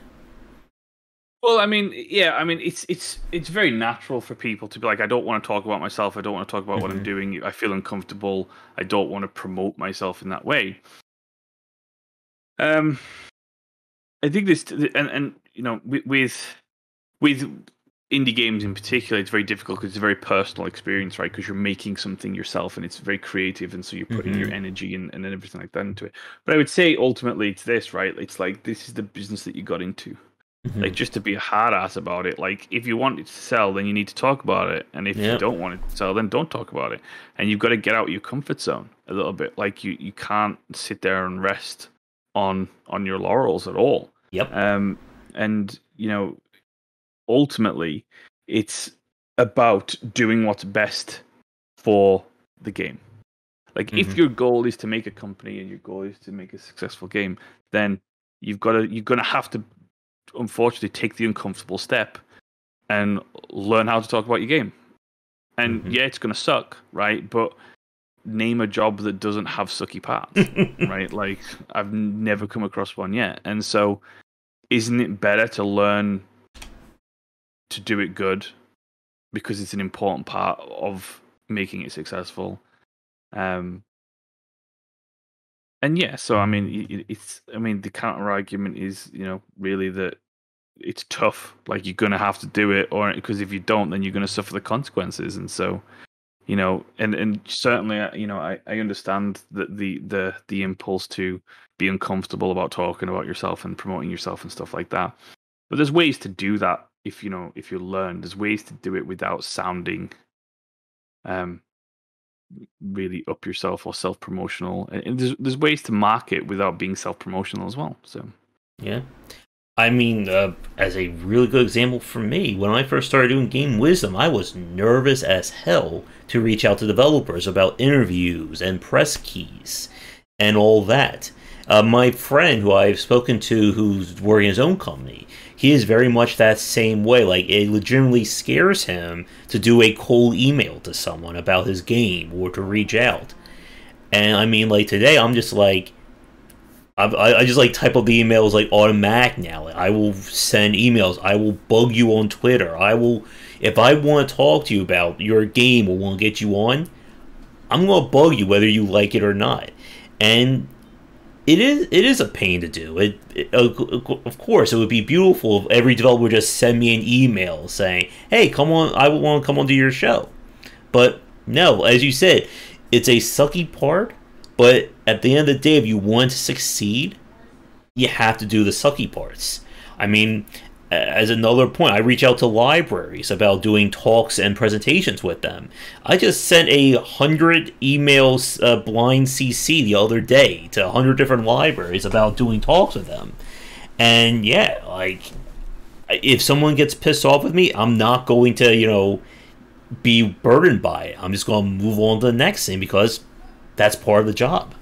Well, I mean, yeah, I mean, it's very natural for people to be like, I don't want to talk about myself. I don't want to talk about what I'm doing. I feel uncomfortable. I don't want to promote myself in that way. I think this, and with indie games in particular, it's very difficult because it's a very personal experience, right? Because you're making something yourself, and it's very creative, and so you're putting your energy and everything like that into it. But I would say ultimately it's this, right? It's like, this is the business that you got into. Like, just to be a hard ass about it. Like, if you want it to sell, then you need to talk about it, and if you don't want it to sell, then don't talk about it. And you've got to get out of your comfort zone a little bit. Like, you can't sit there and rest on your laurels at all. Yep. And ultimately, it's about doing what's best for the game. Like, if your goal is to make a company and your goal is to make a successful game, then you're gonna have to, unfortunately, take the uncomfortable step and learn how to talk about your game. And yeah, it's gonna suck, right? But name a job that doesn't have sucky parts, right? Like, I've never come across one yet. And so, isn't it better to learn to do it good, because it's an important part of making it successful? And yeah, so I mean, the counter argument is, really that it's tough. Like, you're gonna have to do it, or because if you don't, then you're gonna suffer the consequences. And so, and certainly, I understand that the impulse to be uncomfortable about talking about yourself and promoting yourself and stuff like that. But there's ways to do that if you learn. There's ways to do it without sounding really up yourself or self-promotional. And there's ways to market without being self-promotional as well. So yeah. I mean, as a really good example for me, when I first started doing Game Wisdom, I was nervous as hell to reach out to developers about interviews and press keys and all that. My friend who I've spoken to, who's working his own company, he is very much that same way. Like, it legitimately scares him to do a cold email to someone about his game or to reach out. And I mean, like, today I'm just like, I just like type up the emails like automatic now. Like, I will send emails. I will bug you on Twitter. I will, if I want to talk to you about your game or want to get you on, I'm going to bug you whether you like it or not. And it is a pain to do. Of course, it would be beautiful if every developer would just send me an email saying, "Hey, come on, I want to come onto your show." But no, as you said, it's a sucky part. But at the end of the day, if you want to succeed, you have to do the sucky parts. I mean, as another point, I reach out to libraries about doing talks and presentations with them. I just sent 100 emails blind CC the other day to 100 different libraries about doing talks with them. And yeah, like, if someone gets pissed off with me, I'm not going to, be burdened by it. I'm just going to move on to the next thing because that's part of the job.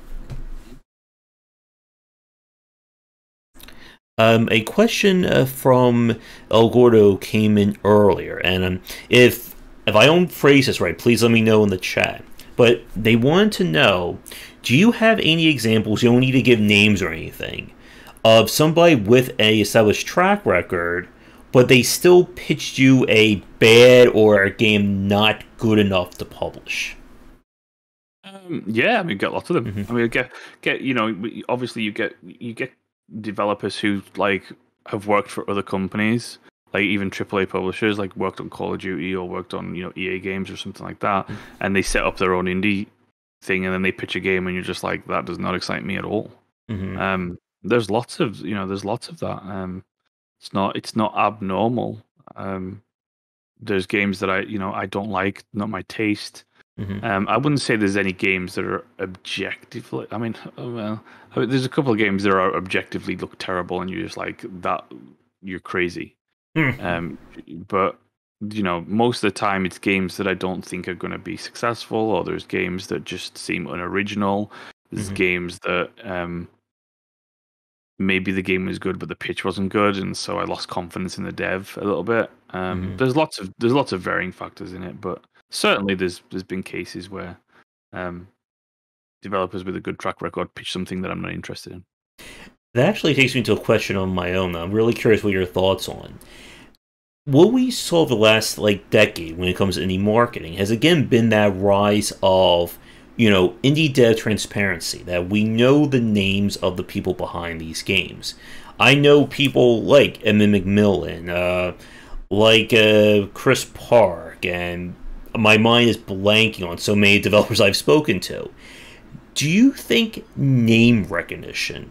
A question from El Gordo came in earlier, and if I don't phrase this right, please let me know in the chat. But they wanted to know, do you have any examples, you don't need to give names or anything, of somebody with a established track record, but they still pitched you a bad or a game not good enough to publish? Yeah, I mean, get lots of them. Mm-hmm. I mean, get obviously you get developers who like have worked for other companies, like even AAA publishers, like worked on Call of Duty or worked on EA games or something like that, and they set up their own indie thing, and then they pitch a game, and you're just like, that does not excite me at all. Mm-hmm. There's lots of that. It's not abnormal. There's games that I don't like, not my taste. Mm-hmm. I wouldn't say there's any games that are objectively. I mean, there's a couple of games that are objectively look terrible, and you're just like, that you're crazy. Mm-hmm. But most of the time, it's games that I don't think are going to be successful, or there's games that just seem unoriginal. There's games that maybe the game was good, but the pitch wasn't good, and so I lost confidence in the dev a little bit. There's lots of varying factors in it, but certainly there's been cases where developers with a good track record pitch something that I'm not interested in. That actually takes me to a question on my own. I'm really curious what your thoughts on. What we saw the last decade when it comes to indie marketing has again been that rise of indie dev transparency, that we know the names of the people behind these games. I know people like Emmett McMillan, Chris Park, and my mind is blanking on so many developers I've spoken to. Do you think name recognition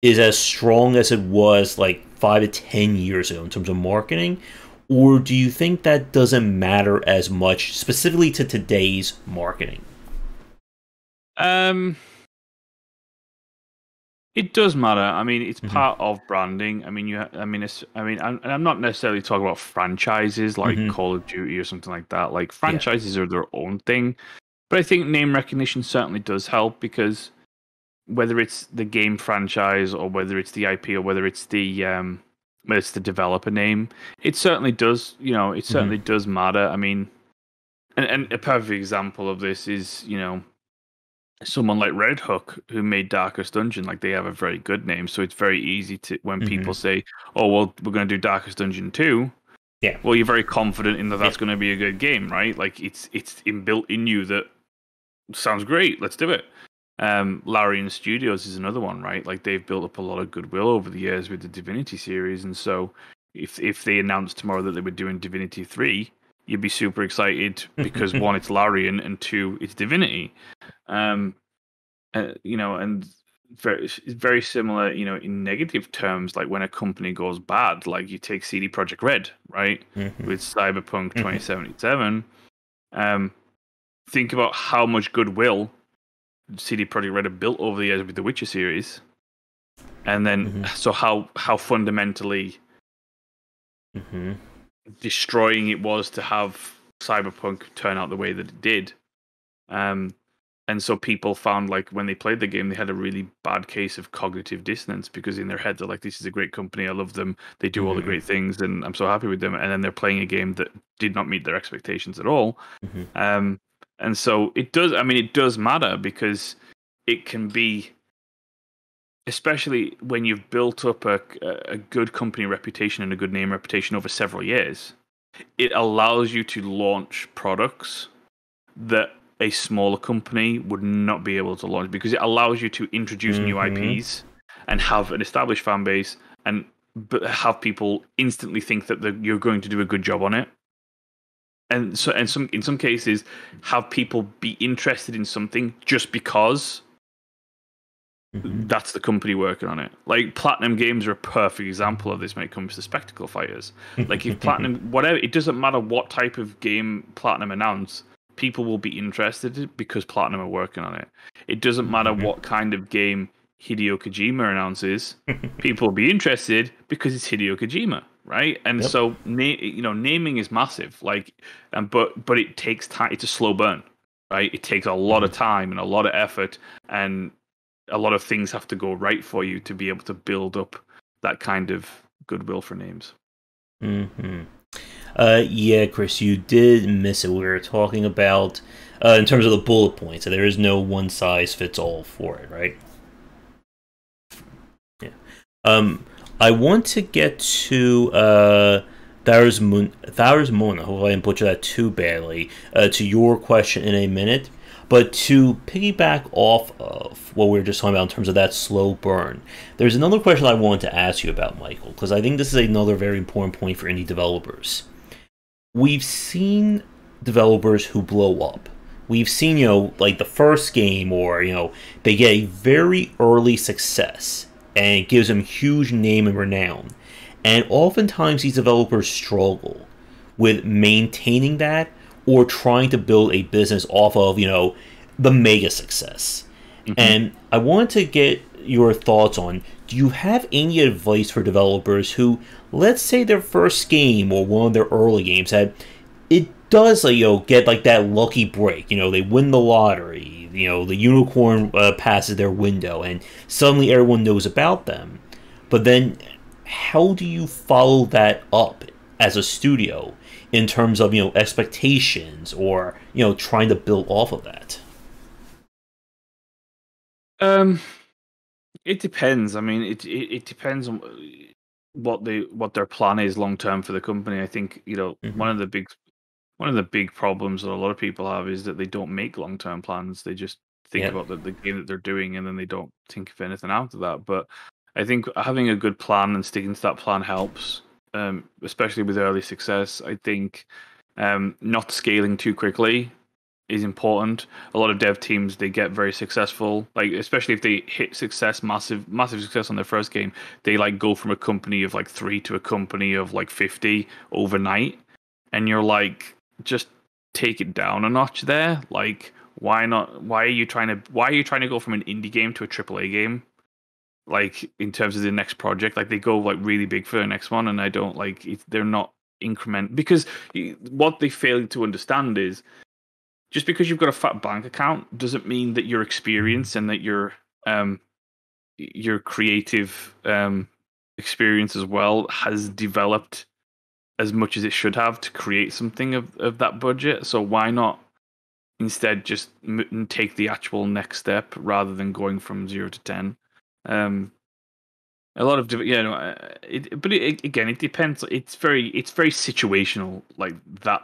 is as strong as it was 5 to 10 years ago in terms of marketing? Or do you think that doesn't matter as much, specifically to today's marketing? It does matter. I mean, it's part of branding. I mean, I'm not necessarily talking about franchises like Call of Duty or something like that. Like, franchises are their own thing, but I think name recognition certainly does help, because whether it's the game franchise or whether it's the IP or whether it's the developer name, it certainly does. It certainly does matter. I mean, and a perfect example of this is someone like Red Hook, who made Darkest Dungeon. Like, they have a very good name, so it's very easy to, when people say, "Oh, well, we're going to do Darkest Dungeon 2," yeah, well, you're very confident in that's going to be a good game, right? Like, it's inbuilt in you that sounds great. Let's do it. Larian Studios is another one, right? Like, they've built up a lot of goodwill over the years with the Divinity series, and so if they announced tomorrow that they were doing Divinity 3, you'd be super excited because one, it's Larian, and two, it's Divinity. And very similar, in negative terms, like when a company goes bad, like you take CD Projekt Red, right, with Cyberpunk 2077. Think about how much goodwill CD Projekt Red have built over the years with the Witcher series, and then so how fundamentally destroying it was to have Cyberpunk turn out the way that it did. And so people found, like, when they played the game, they had a really bad case of cognitive dissonance, because in their head they're like, this is a great company, I love them, they do all the great things, and I'm so happy with them. And then they're playing a game that did not meet their expectations at all. And so it does matter, because it can be, especially when you've built up a good company reputation and a good name reputation over several years, it allows you to launch products that a smaller company would not be able to launch, because it allows you to introduce new IPs and have an established fan base, and have people instantly think that you're going to do a good job on it. And so, in some cases, have people be interested in something just because that's the company working on it. Like Platinum Games are a perfect example of this when it comes to spectacle fighters. Like if Platinum, whatever, it doesn't matter what type of game Platinum announce, people will be interested because Platinum are working on it. It doesn't matter what kind of game Hideo Kojima announces, people will be interested because it's Hideo Kojima, right? And so, naming is massive. Like, but it takes time. It's a slow burn, right? It takes a lot of time and a lot of effort, and a lot of things have to go right for you to be able to build up that kind of goodwill for names. Yeah, Chris, you did miss it. We were talking about in terms of the bullet points. So there is no one size fits all for it, right? Yeah. I want to get to Thowers Mona. Hopefully, I didn't butcher that too badly. To your question in a minute. But to piggyback off of what we were just talking about in terms of that slow burn, there's another question I wanted to ask you about, Michael, because I think this is another very important point for indie developers. We've seen developers who blow up. We've seen, like the first game, or, they get a very early success, and it gives them huge name and renown. And oftentimes these developers struggle with maintaining that, or trying to build a business off of, the mega success. And I want to get your thoughts on, do you have any advice for developers who, let's say their first game or one of their early games, that it does, get like that lucky break, they win the lottery, the unicorn passes their window, and suddenly everyone knows about them. But then, how do you follow that up as a studio in terms of expectations, or trying to build off of that? It depends. I mean, it depends on what their plan is long term for the company. I think one of the big problems that a lot of people have is that they don't make long term plans. They just think about the game that they're doing, and then they don't think of anything after that. But I think having a good plan and sticking to that plan helps. Especially with early success. I think not scaling too quickly is important. A lot of dev teams, they get very successful, like especially if they hit success, massive success on their first game, they like go from a company of like 3 to a company of like 50 overnight, and you're like, just take it down a notch there. Like, why not? Why are you trying to go from an indie game to a AAA game? Like, in terms of the next project, like they go like really big for the next one, and I don't like if they're not increment, because what they fail to understand is, just because you've got a fat bank account doesn't mean that your experience and that your creative experience as well has developed as much as it should have to create something of that budget. So why not instead just take the actual next step rather than going from 0 to 10? A lot of again, it depends. It's very situational, like that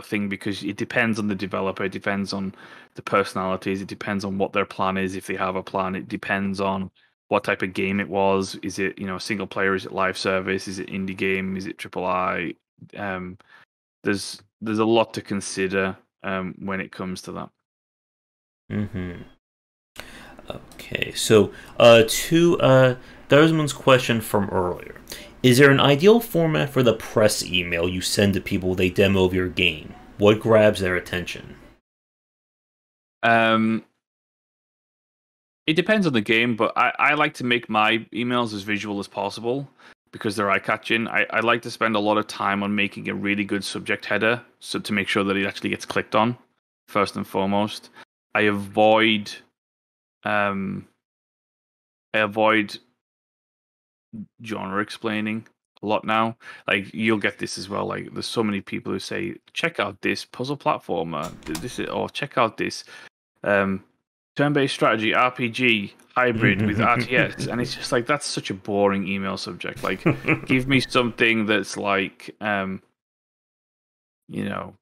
thing, because it depends on the developer, it depends on the personalities, it depends on what their plan is, if they have a plan. It depends on what type of game it was. Is it single player? Is it live service? Is it indie game? Is it AAA? There's a lot to consider when it comes to that. Okay, so to Desmond's question from earlier, is there an ideal format for the press email you send to people with a demo of your game? What grabs their attention? It depends on the game, but I like to make my emails as visual as possible because they're eye-catching. I like to spend a lot of time on making a really good subject header, so to make sure that it actually gets clicked on, first and foremost. I avoid genre explaining a lot now. Like, you'll get this as well. Like, there's so many people who say, check out this puzzle platformer, or check out this turn-based strategy RPG hybrid with RTS, and it's just like, that's such a boring email subject. Like, give me something that's like, you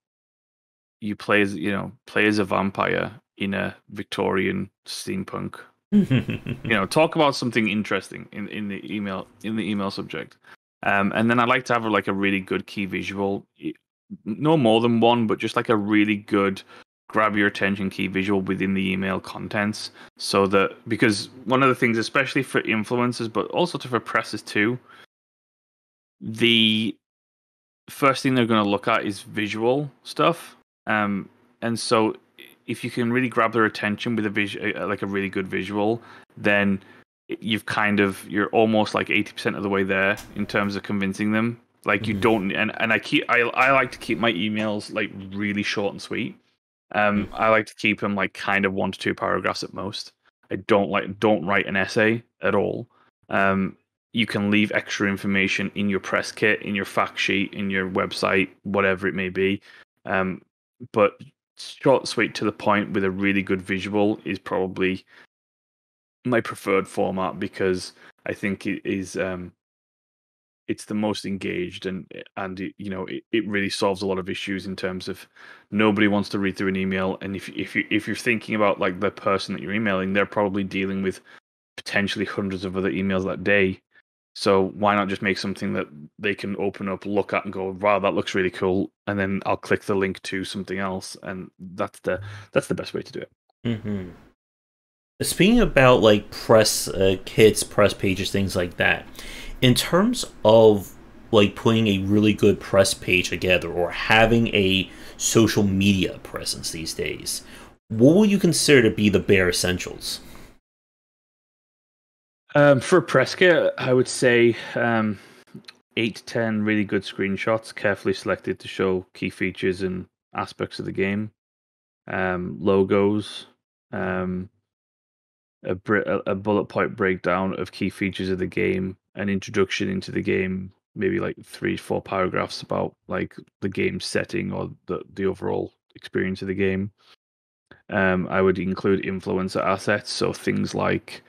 play as a vampire in a Victorian steampunk. Talk about something interesting in the email subject, and then I like to have like a really good key visual, no more than one, but just like a really good grab your attention key visual within the email contents, so that, because one of the things, especially for influencers, but also for presses too, the first thing they're going to look at is visual stuff. And so if you can really grab their attention with like a really good visual, then you're almost like 80% of the way there in terms of convincing them. Like you don't, and I like to keep my emails like really short and sweet. I like to keep them like kind of 1 to 2 paragraphs at most. I don't write an essay at all. You can leave extra information in your press kit, in your fact sheet, in your website, whatever it may be. But short, sweet, to the point with a really good visual is probably my preferred format, because I think it is it's the most engaged, and it really solves a lot of issues in terms of nobody wants to read through an email, and if you're thinking about like the person that you're emailing, they're probably dealing with potentially hundreds of other emails that day. So why not just make something that they can open up, look at, and go, "Wow, that looks really cool," and then I'll click the link to something else, and that's the best way to do it. Mm-hmm. Speaking about like press kits, press pages, things like that, in terms of like putting a really good press page together or having a social media presence these days, what would you consider to be the bare essentials? For a press kit, I would say 8 to 10 really good screenshots, carefully selected to show key features and aspects of the game. Logos, a bullet point breakdown of key features of the game, an introduction into the game, maybe like 3-4 paragraphs about like the game setting or the overall experience of the game. I would include influencer assets, so things like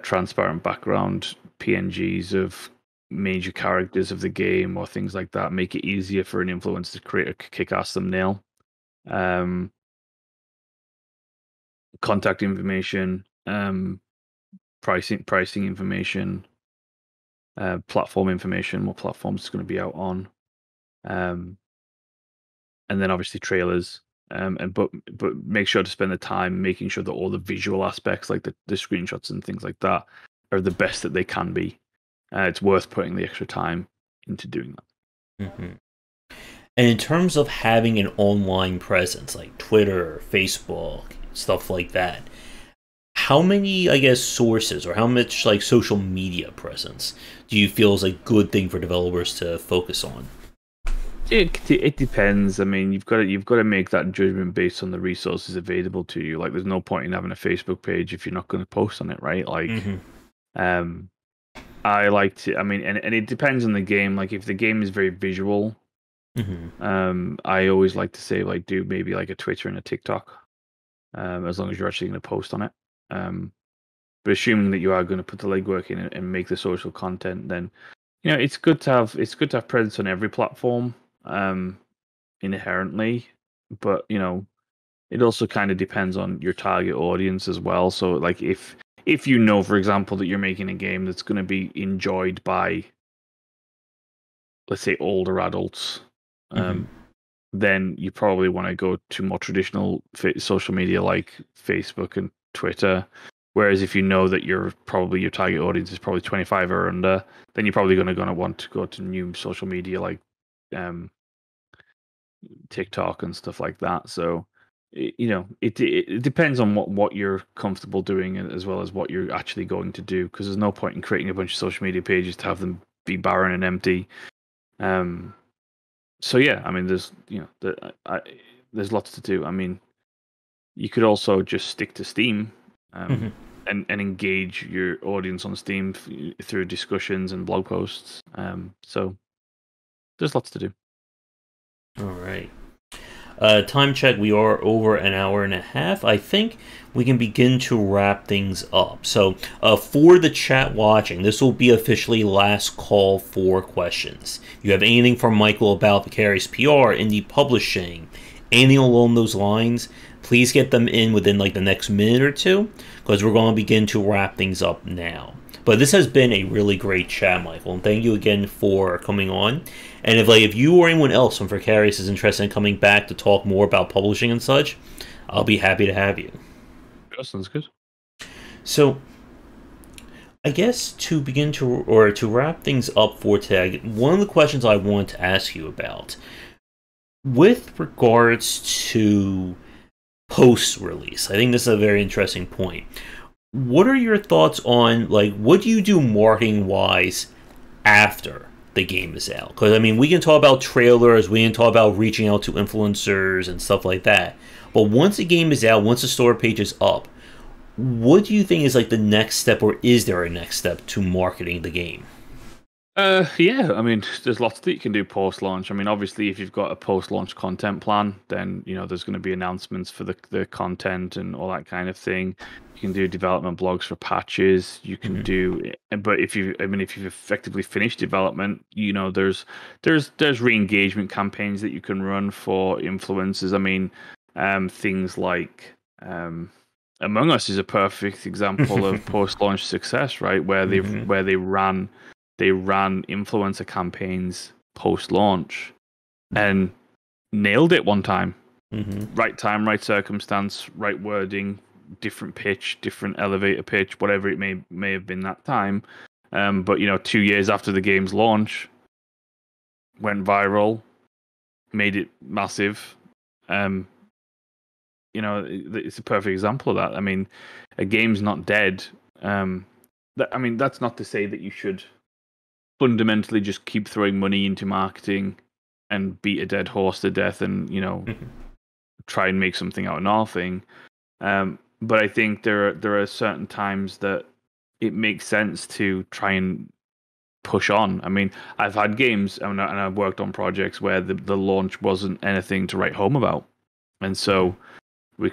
transparent background PNGs of major characters of the game or things like that. Make it easier for an influencer to create a kick-ass thumbnail. Contact information, pricing information, platform information, what platforms it's going to be out on, and then obviously trailers. But make sure to spend the time making sure that all the visual aspects, like the screenshots and things like that, are the best that they can be. It's worth putting the extra time into doing that. Mm-hmm. And in terms of having an online presence like Twitter, Facebook, stuff like that, how many, I guess, sources or how much like social media presence do you feel is a good thing for developers to focus on? It depends. I mean, you've got to make that judgment based on the resources available to you. Like, there's no point in having a Facebook page if you're not going to post on it, right? Like, I like to. I mean, and it depends on the game. Like, if the game is very visual, I always like to say like do maybe like a Twitter and a TikTok, as long as you're actually going to post on it. But assuming that you are going to put the legwork in and make the social content, then it's good to have presence on every platform. Inherently, but it also kind of depends on your target audience as well. So like if for example, that you're making a game that's going to be enjoyed by, let's say, older adults, then you probably want to go to more traditional social media like Facebook and Twitter. Whereas if you know that your target audience is probably 25 or under, then you're probably going to want to go to new social media like TikTok and stuff like that. So it depends on what you're comfortable doing as well as what you're actually going to do, because there's no point in creating a bunch of social media pages to have them be barren and empty. So yeah, I mean, there's lots to do. I mean, you could also just stick to Steam and engage your audience on Steam through discussions and blog posts. So there's lots to do. All right. Time check, we are over an hour and a half. I think we can begin to wrap things up. So for the chat watching, this will be officially last call for questions. If you have anything from Michael about Vicarious PR, indie publishing, anything along those lines, please get them in within like the next minute or two, because we're going to begin to wrap things up now. But this has been a really great chat, Michael, and thank you again for coming on. And if you or anyone else from Vicarious is interested in coming back to talk more about publishing and such, I'll be happy to have you. That sounds good. So, I guess to begin to wrap things up for today, one of the questions I want to ask you about, with regards to post-release, I think this is a very interesting point. What are your thoughts on, like, what do you do marketing-wise after the game is out? Because, I mean, we can talk about trailers, we can talk about reaching out to influencers and stuff like that. But once the game is out, once the store page is up, what do you think is like the next step, or is there a next step to marketing the game? Yeah, I mean, there's lots that you can do post-launch. I mean, obviously, if you've got a post-launch content plan, then there's going to be announcements for the content and all that kind of thing. You can do development blogs for patches. You can do, but if you've effectively finished development, there's re-engagement campaigns that you can run for influencers. I mean, things like Among Us is a perfect example of post-launch success, right? Where they ran influencer campaigns post-launch and nailed it one time. Right time, right circumstance, right wording, different pitch, different elevator pitch, whatever it may have been that time. But 2 years after the game's launch, went viral, made it massive. It's a perfect example of that. I mean, a game's not dead. That's not to say that you should fundamentally just keep throwing money into marketing and beat a dead horse to death and try and make something out of nothing. But I think there are certain times that it makes sense to try and push on. I mean, I've had games and I've worked on projects where the launch wasn't anything to write home about, and so we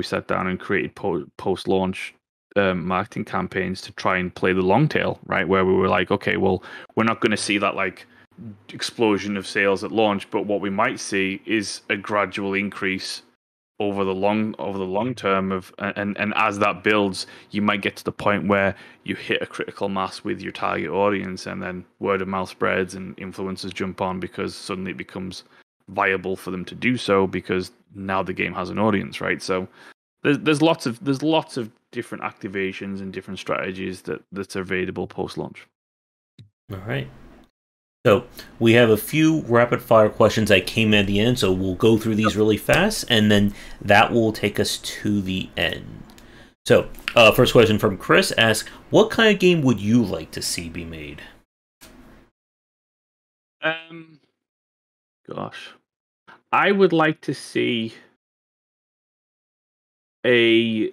sat down and created post-launch marketing campaigns to try and play the long tail, right? Where we were like, okay, well, we're not going to see that like explosion of sales at launch, but what we might see is a gradual increase over the long term and as that builds, you might get to the point where you hit a critical mass with your target audience, and then word of mouth spreads and influencers jump on because suddenly it becomes viable for them to do so because now the game has an audience, right? So there's lots of different activations and different strategies that's available post-launch. All right. So we have a few rapid-fire questions that came at the end, so we'll go through these really fast, and then that will take us to the end. So, first question from Chris asks, what kind of game would you like to see be made? Gosh. I would like to see a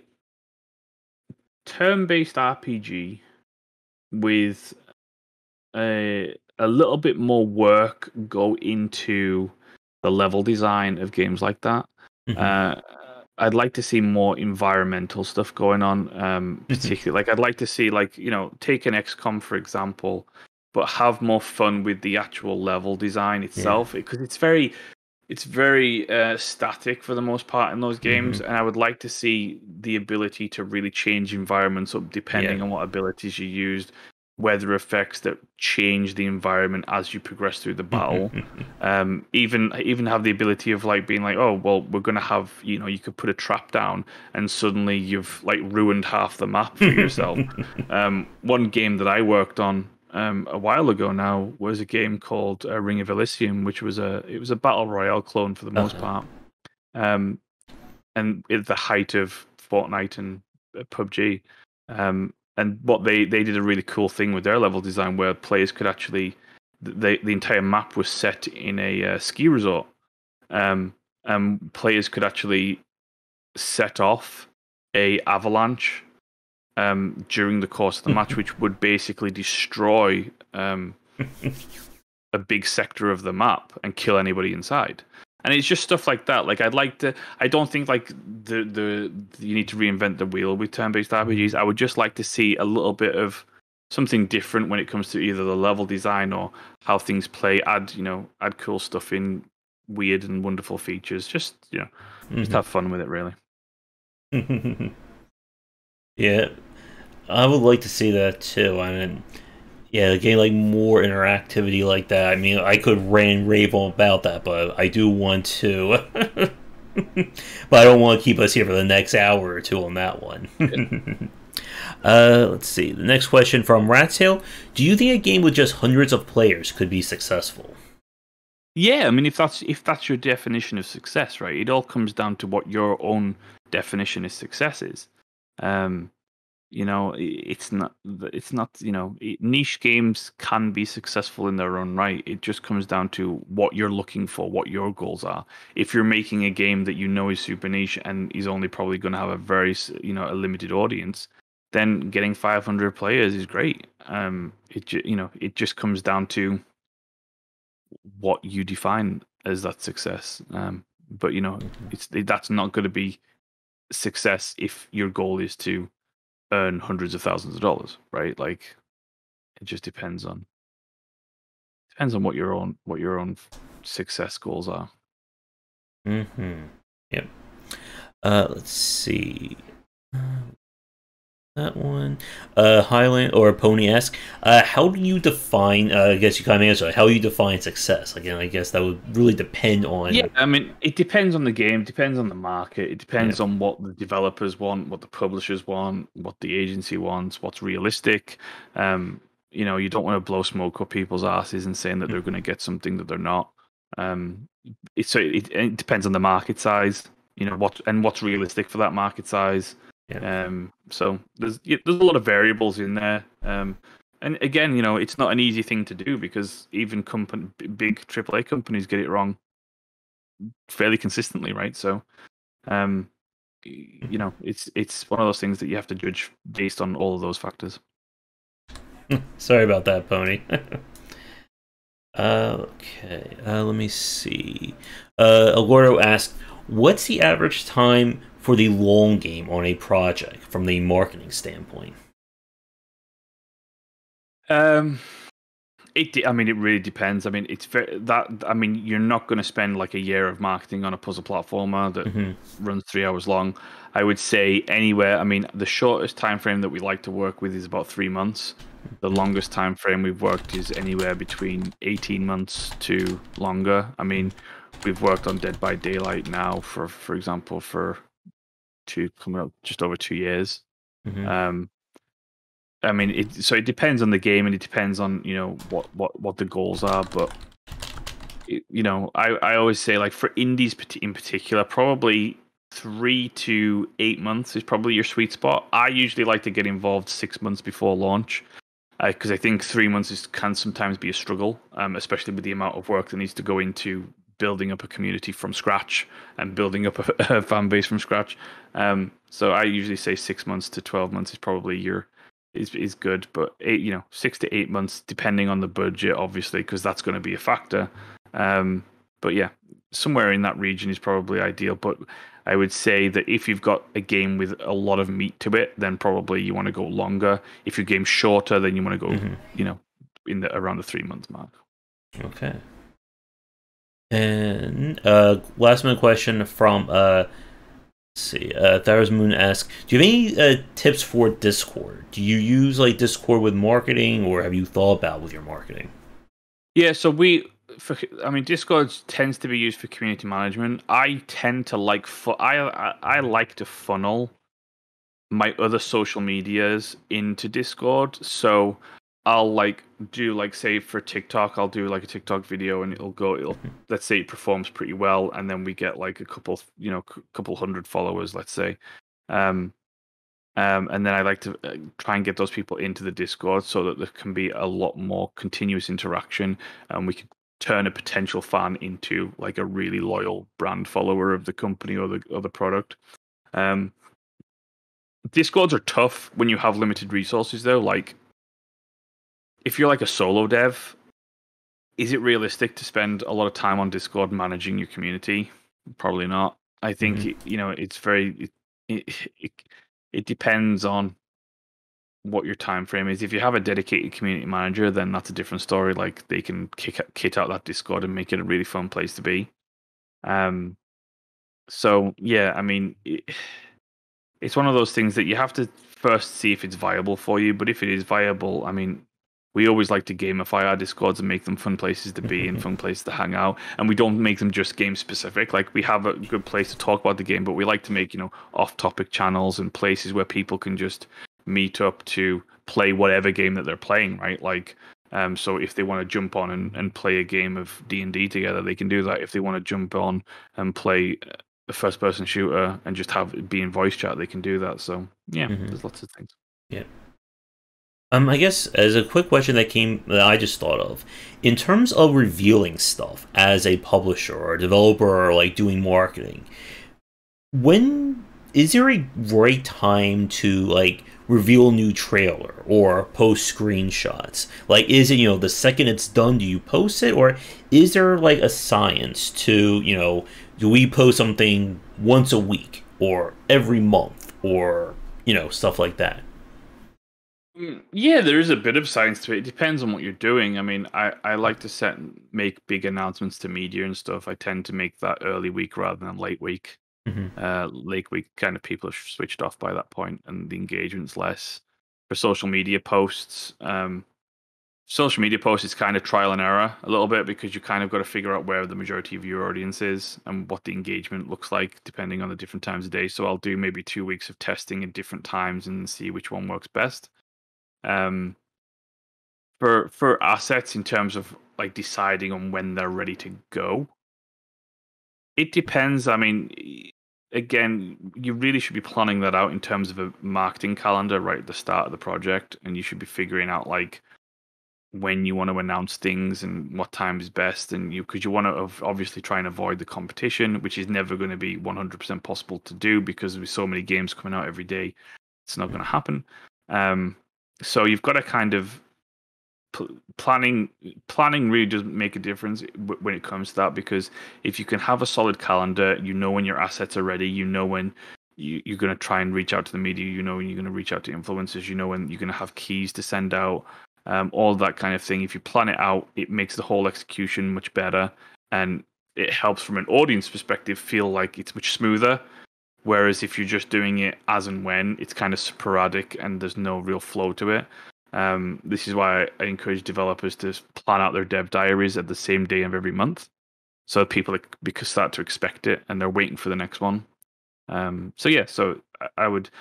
turn-based RPG with a little bit more work go into the level design of games like that. I'd like to see more environmental stuff going on, particularly like I'd like to see take an XCOM for example, but have more fun with the actual level design itself, because it's very static for the most part in those games, and I would like to see the ability to really change environments up depending on what abilities you used, weather effects that change the environment as you progress through the battle. Even have the ability of like being like, oh well, we're gonna have you could put a trap down and suddenly you've like ruined half the map for yourself. One game that I worked on a while ago now was a game called Ring of Elysium, which was a battle royale clone for the most part, and at the height of Fortnite and PUBG. And what they did a really cool thing with their level design where players could actually the entire map was set in a ski resort, and players could actually set off a avalanche during the course of the match, which would basically destroy a big sector of the map and kill anybody inside. And it's just stuff like that. Like I don't think like the you need to reinvent the wheel with turn-based RPGs. I would just like to see a little bit of something different when it comes to either the level design or how things play. Add cool stuff in, weird and wonderful features. Just just have fun with it, really. Yeah, I would like to see that too. I mean, yeah, getting like more interactivity like that. I mean, I could rant and rave on about that, but I do want to But I don't want to keep us here for the next hour or two on that one. Let's see. The next question from Ratsail. Do you think a game with just hundreds of players could be successful? Yeah, I mean, if that's your definition of success, right? It all comes down to what your own definition of success is. Um, it's not niche games can be successful in their own right. It just comes down to what you're looking for, what your goals are. If you're making a game that you know is super niche and is only probably going to have a very a limited audience, then getting 500 players is great. It just comes down to what you define as that success. But that's not going to be success if your goal is to earn hundreds of thousands of dollars, right? Like it just depends on what your own success goals are. Mm-hmm. Yep. Let's see. That one. Highland or Pony asks, how do you define, I guess you kind of answered, how do you define success? Again, I guess that would really depend on... Yeah, I mean, it depends on the game, depends on the market, it depends on what the developers want, what the publishers want, what the agency wants, what's realistic. You don't want to blow smoke up people's asses and saying that they're going to get something that they're not. It depends on the market size, what's realistic for that market size. So there's a lot of variables in there. And again, it's not an easy thing to do because even big AAA companies get it wrong fairly consistently, right? So, it's one of those things that you have to judge based on all of those factors. Sorry about that, Pony. Okay, let me see. Alordo asked, what's the average time for the long game on a project from the marketing standpoint? It really depends. I mean, you're not going to spend like a year of marketing on a puzzle platformer that runs 3 hours long. I would say anywhere. I mean, the shortest time frame that we like to work with is about 3 months. The longest time frame we've worked is anywhere between 18 months to longer. I mean, we've worked on Dead by Daylight now for example, for coming up just over 2 years. I mean, it depends on the game and it depends on what the goals are. But I always say, like, for indies in particular, probably 3 to 8 months is probably your sweet spot. I usually like to get involved 6 months before launch because I think 3 months can sometimes be a struggle, especially with the amount of work that needs to go into building up a community from scratch and building up a fan base from scratch. So I usually say 6 months to 12 months is probably is good, but 6 to 8 months, depending on the budget, obviously, because that's going to be a factor. But yeah, somewhere in that region is probably ideal. But I would say that if you've got a game with a lot of meat to it, then probably you want to go longer. If your game's shorter, then you want to go, around the 3 month mark. Okay. And last minute question from let's see. Tharos Moon asks, do you have any tips for Discord? Do you use like Discord with marketing, or have you thought about with your marketing? Yeah, so Discord tends to be used for community management. I tend to like I like to funnel my other social medias into Discord. So I'll say for TikTok, I'll do like a TikTok video and let's say it performs pretty well, and then we get like a couple hundred followers, let's say. And then I like to try and get those people into the Discord so that there can be a lot more continuous interaction, and we can turn a potential fan into like a really loyal brand follower of the company or the product. Discords are tough when you have limited resources, though. Like, if you're like a solo dev, is it realistic to spend a lot of time on Discord managing your community? Probably not. I think it's very. It depends on what your time frame is. If you have a dedicated community manager, then that's a different story. Like, they can kit out that Discord and make it a really fun place to be. So yeah, I mean, it's one of those things that you have to first see if it's viable for you. But if it is viable, I mean, we always like to gamify our Discords and make them fun places to be and fun places to hang out. And we don't make them just game specific. Like, we have a good place to talk about the game, but we like to make, off-topic channels and places where people can just meet up to play whatever game that they're playing, right? Like, so if they want to jump on and play a game of D&D together, they can do that. If they want to jump on and play a first-person shooter and just have it be in voice chat, they can do that. So, yeah, there's lots of things. Yeah. I guess as a quick question that I just thought of, in terms of revealing stuff as a publisher or a developer or like doing marketing, when is there a right time to like reveal a new trailer or post screenshots? Like, is it, the second it's done, do you post it, or is there like a science to, do we post something once a week or every month or, stuff like that? Yeah, there is a bit of science to it. It depends on what you're doing. I mean, I like to make big announcements to media and stuff. I tend to make that early week rather than late week. Late week, kind of people are switched off by that point, and the engagement's less. For social media posts, is kind of trial and error a little bit, because you kind of got to figure out where the majority of your audience is and what the engagement looks like depending on the different times of day. So I'll do maybe 2 weeks of testing at different times and see which one works best. For assets, in terms of like deciding on when they're ready to go, it depends. I mean, again, you really should be planning that out in terms of a marketing calendar right at the start of the project, and you should be figuring out like when you want to announce things and what time is best, and because you want to obviously try and avoid the competition, which is never going to be 100% possible to do, because with so many games coming out every day, it's not going to happen. So you've got to kind of planning really does make a difference when it comes to that, because if you can have a solid calendar, when your assets are ready, when you're going to try and reach out to the media, when you're going to reach out to influencers, when you're going to have keys to send out, all that kind of thing. If you plan it out, it makes the whole execution much better, and it helps from an audience perspective feel like it's much smoother. Whereas if you're just doing it as and when, it's kind of sporadic and there's no real flow to it. This is why I encourage developers to plan out their dev diaries at the same day of every month, so people start to expect it and they're waiting for the next one. So I would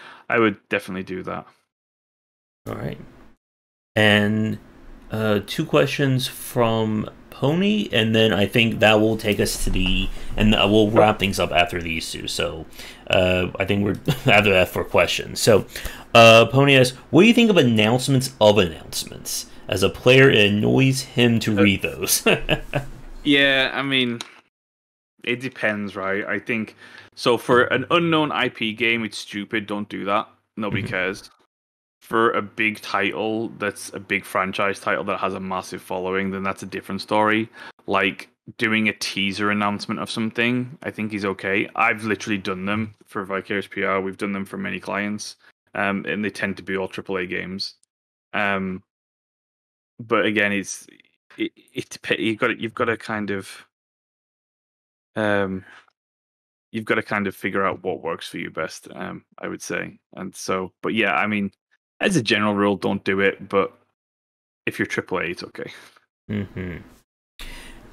definitely do that. All right. And 2 questions from Pony, and then I think that will take us to and we'll wrap things up after these 2. So I think we're after that for questions. So Pony asks, what do you think of announcements of announcements? As a player, it annoys him to read those. Yeah, I mean, it depends, right? I think so. For an unknown IP game, it's stupid. Don't do that. Nobody cares. For a big title that's a big franchise title that has a massive following, then that's a different story. Like doing a teaser announcement of something, I think is okay. I've literally done them for Vicarious PR. We've done them for many clients, and they tend to be all AAA games. But again, you've got to kind of figure out what works for you best. I would say, and so, but yeah, I mean, as a general rule, don't do it. But if you're AAA, it's okay.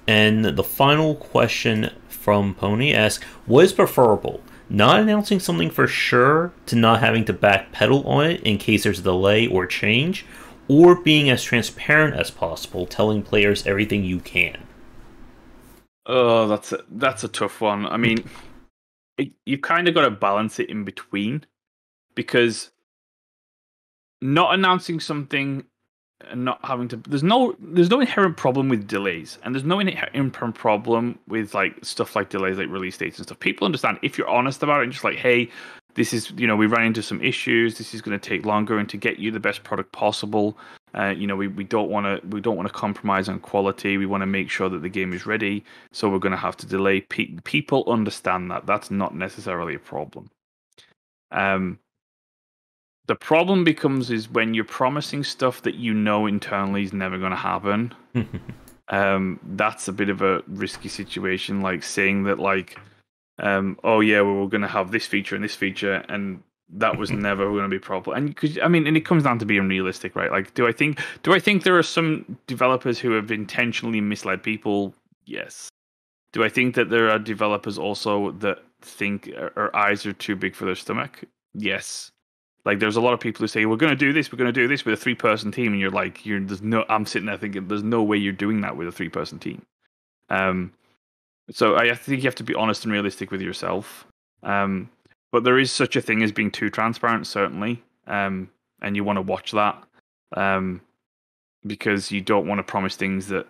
And the final question from Pony asks, what is preferable? Not announcing something for sure to not having to backpedal on it in case there's a delay or change, or being as transparent as possible, telling players everything you can? Oh, that's a tough one. I mean, you kind of got to balance it in between, because not announcing something and not having to, there's no inherent problem with delays, and there's no inherent problem with like stuff like delays, like release dates and stuff. People understand if you're honest about it and just like, hey, this is, we ran into some issues, this is going to take longer, and to get you the best product possible, we don't want to compromise on quality. We want to make sure that the game is ready, so we're going to have to delay. People understand that. That's not necessarily a problem. The problem becomes is when you're promising stuff that internally is never going to happen. That's a bit of a risky situation, like saying that, like, oh yeah, well, we're going to have this feature and this feature, and that was never going to be proper. And because I mean, and it comes down to being realistic, right? Like, do I think there are some developers who have intentionally misled people? Yes. Do I think that there are developers also that think our eyes are too big for their stomach? Yes. Like, there's a lot of people who say, we're going to do this with a 3-person team. And you're like, I'm sitting there thinking, there's no way you're doing that with a 3-person team. So I think you have to be honest and realistic with yourself. But there is such a thing as being too transparent, certainly. And you want to watch that. Because you don't want to promise things that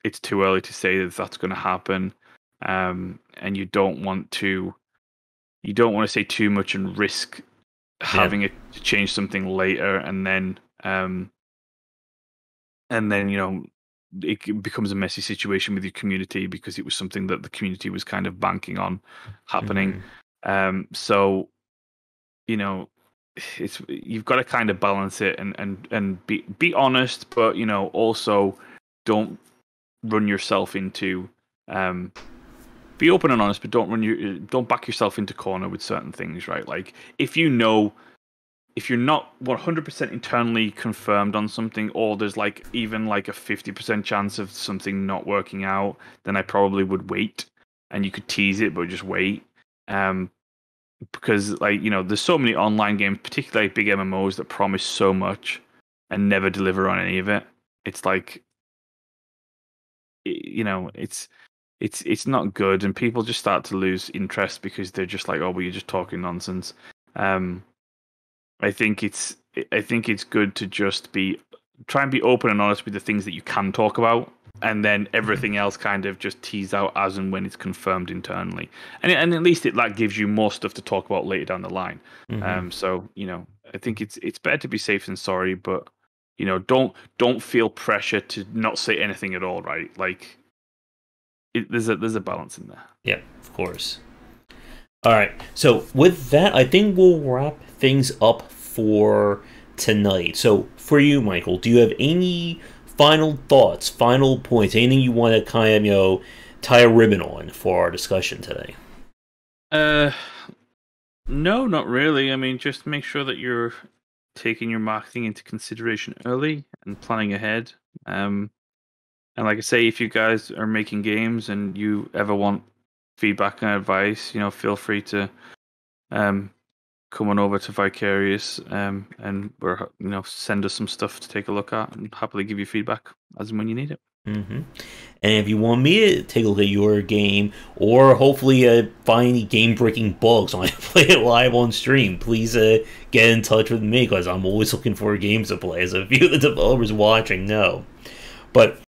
it's too early to say that that's going to happen. And you don't want to say too much and risk having it to change something later, and then it becomes a messy situation with your community because it was something that the community was kind of banking on happening. So you've got to kind of balance it and be honest, but also don't run yourself into be open and honest, but don't back yourself into corner with certain things, right? Like, if you're not 100% internally confirmed on something, or there's even a 50% chance of something not working out, then I probably would wait. And you could tease it, but just wait. Because there's so many online games, particularly big MMOs, that promise so much and never deliver on any of it. It's like, it's not good, and people just start to lose interest because they're just like, oh, well, you're just talking nonsense. I think it's good to just try and be open and honest with the things that you can talk about, and then everything else kind of just tease out as and when it's confirmed internally, and at least that gives you more stuff to talk about later down the line. So I think it's better to be safe than sorry, but don't feel pressure to not say anything at all, right? Like, there's a balance in there. Yeah, of course. All right, so with that, I think we'll wrap things up for tonight. So for you, Michael, do you have any final thoughts, final points, anything you want to kind of tie a ribbon on for our discussion today? No, not really. I mean, just make sure that you're taking your marketing into consideration early and planning ahead. And like I say, if you guys are making games and you ever want feedback and advice, feel free to come on over to Vicarious and send us some stuff to take a look at, and happily give you feedback as and when you need it. And if you want me to take a look at your game, or hopefully find any game-breaking bugs when I play it live on stream, please get in touch with me, because I'm always looking for games to play, as a few of the developers watching know. But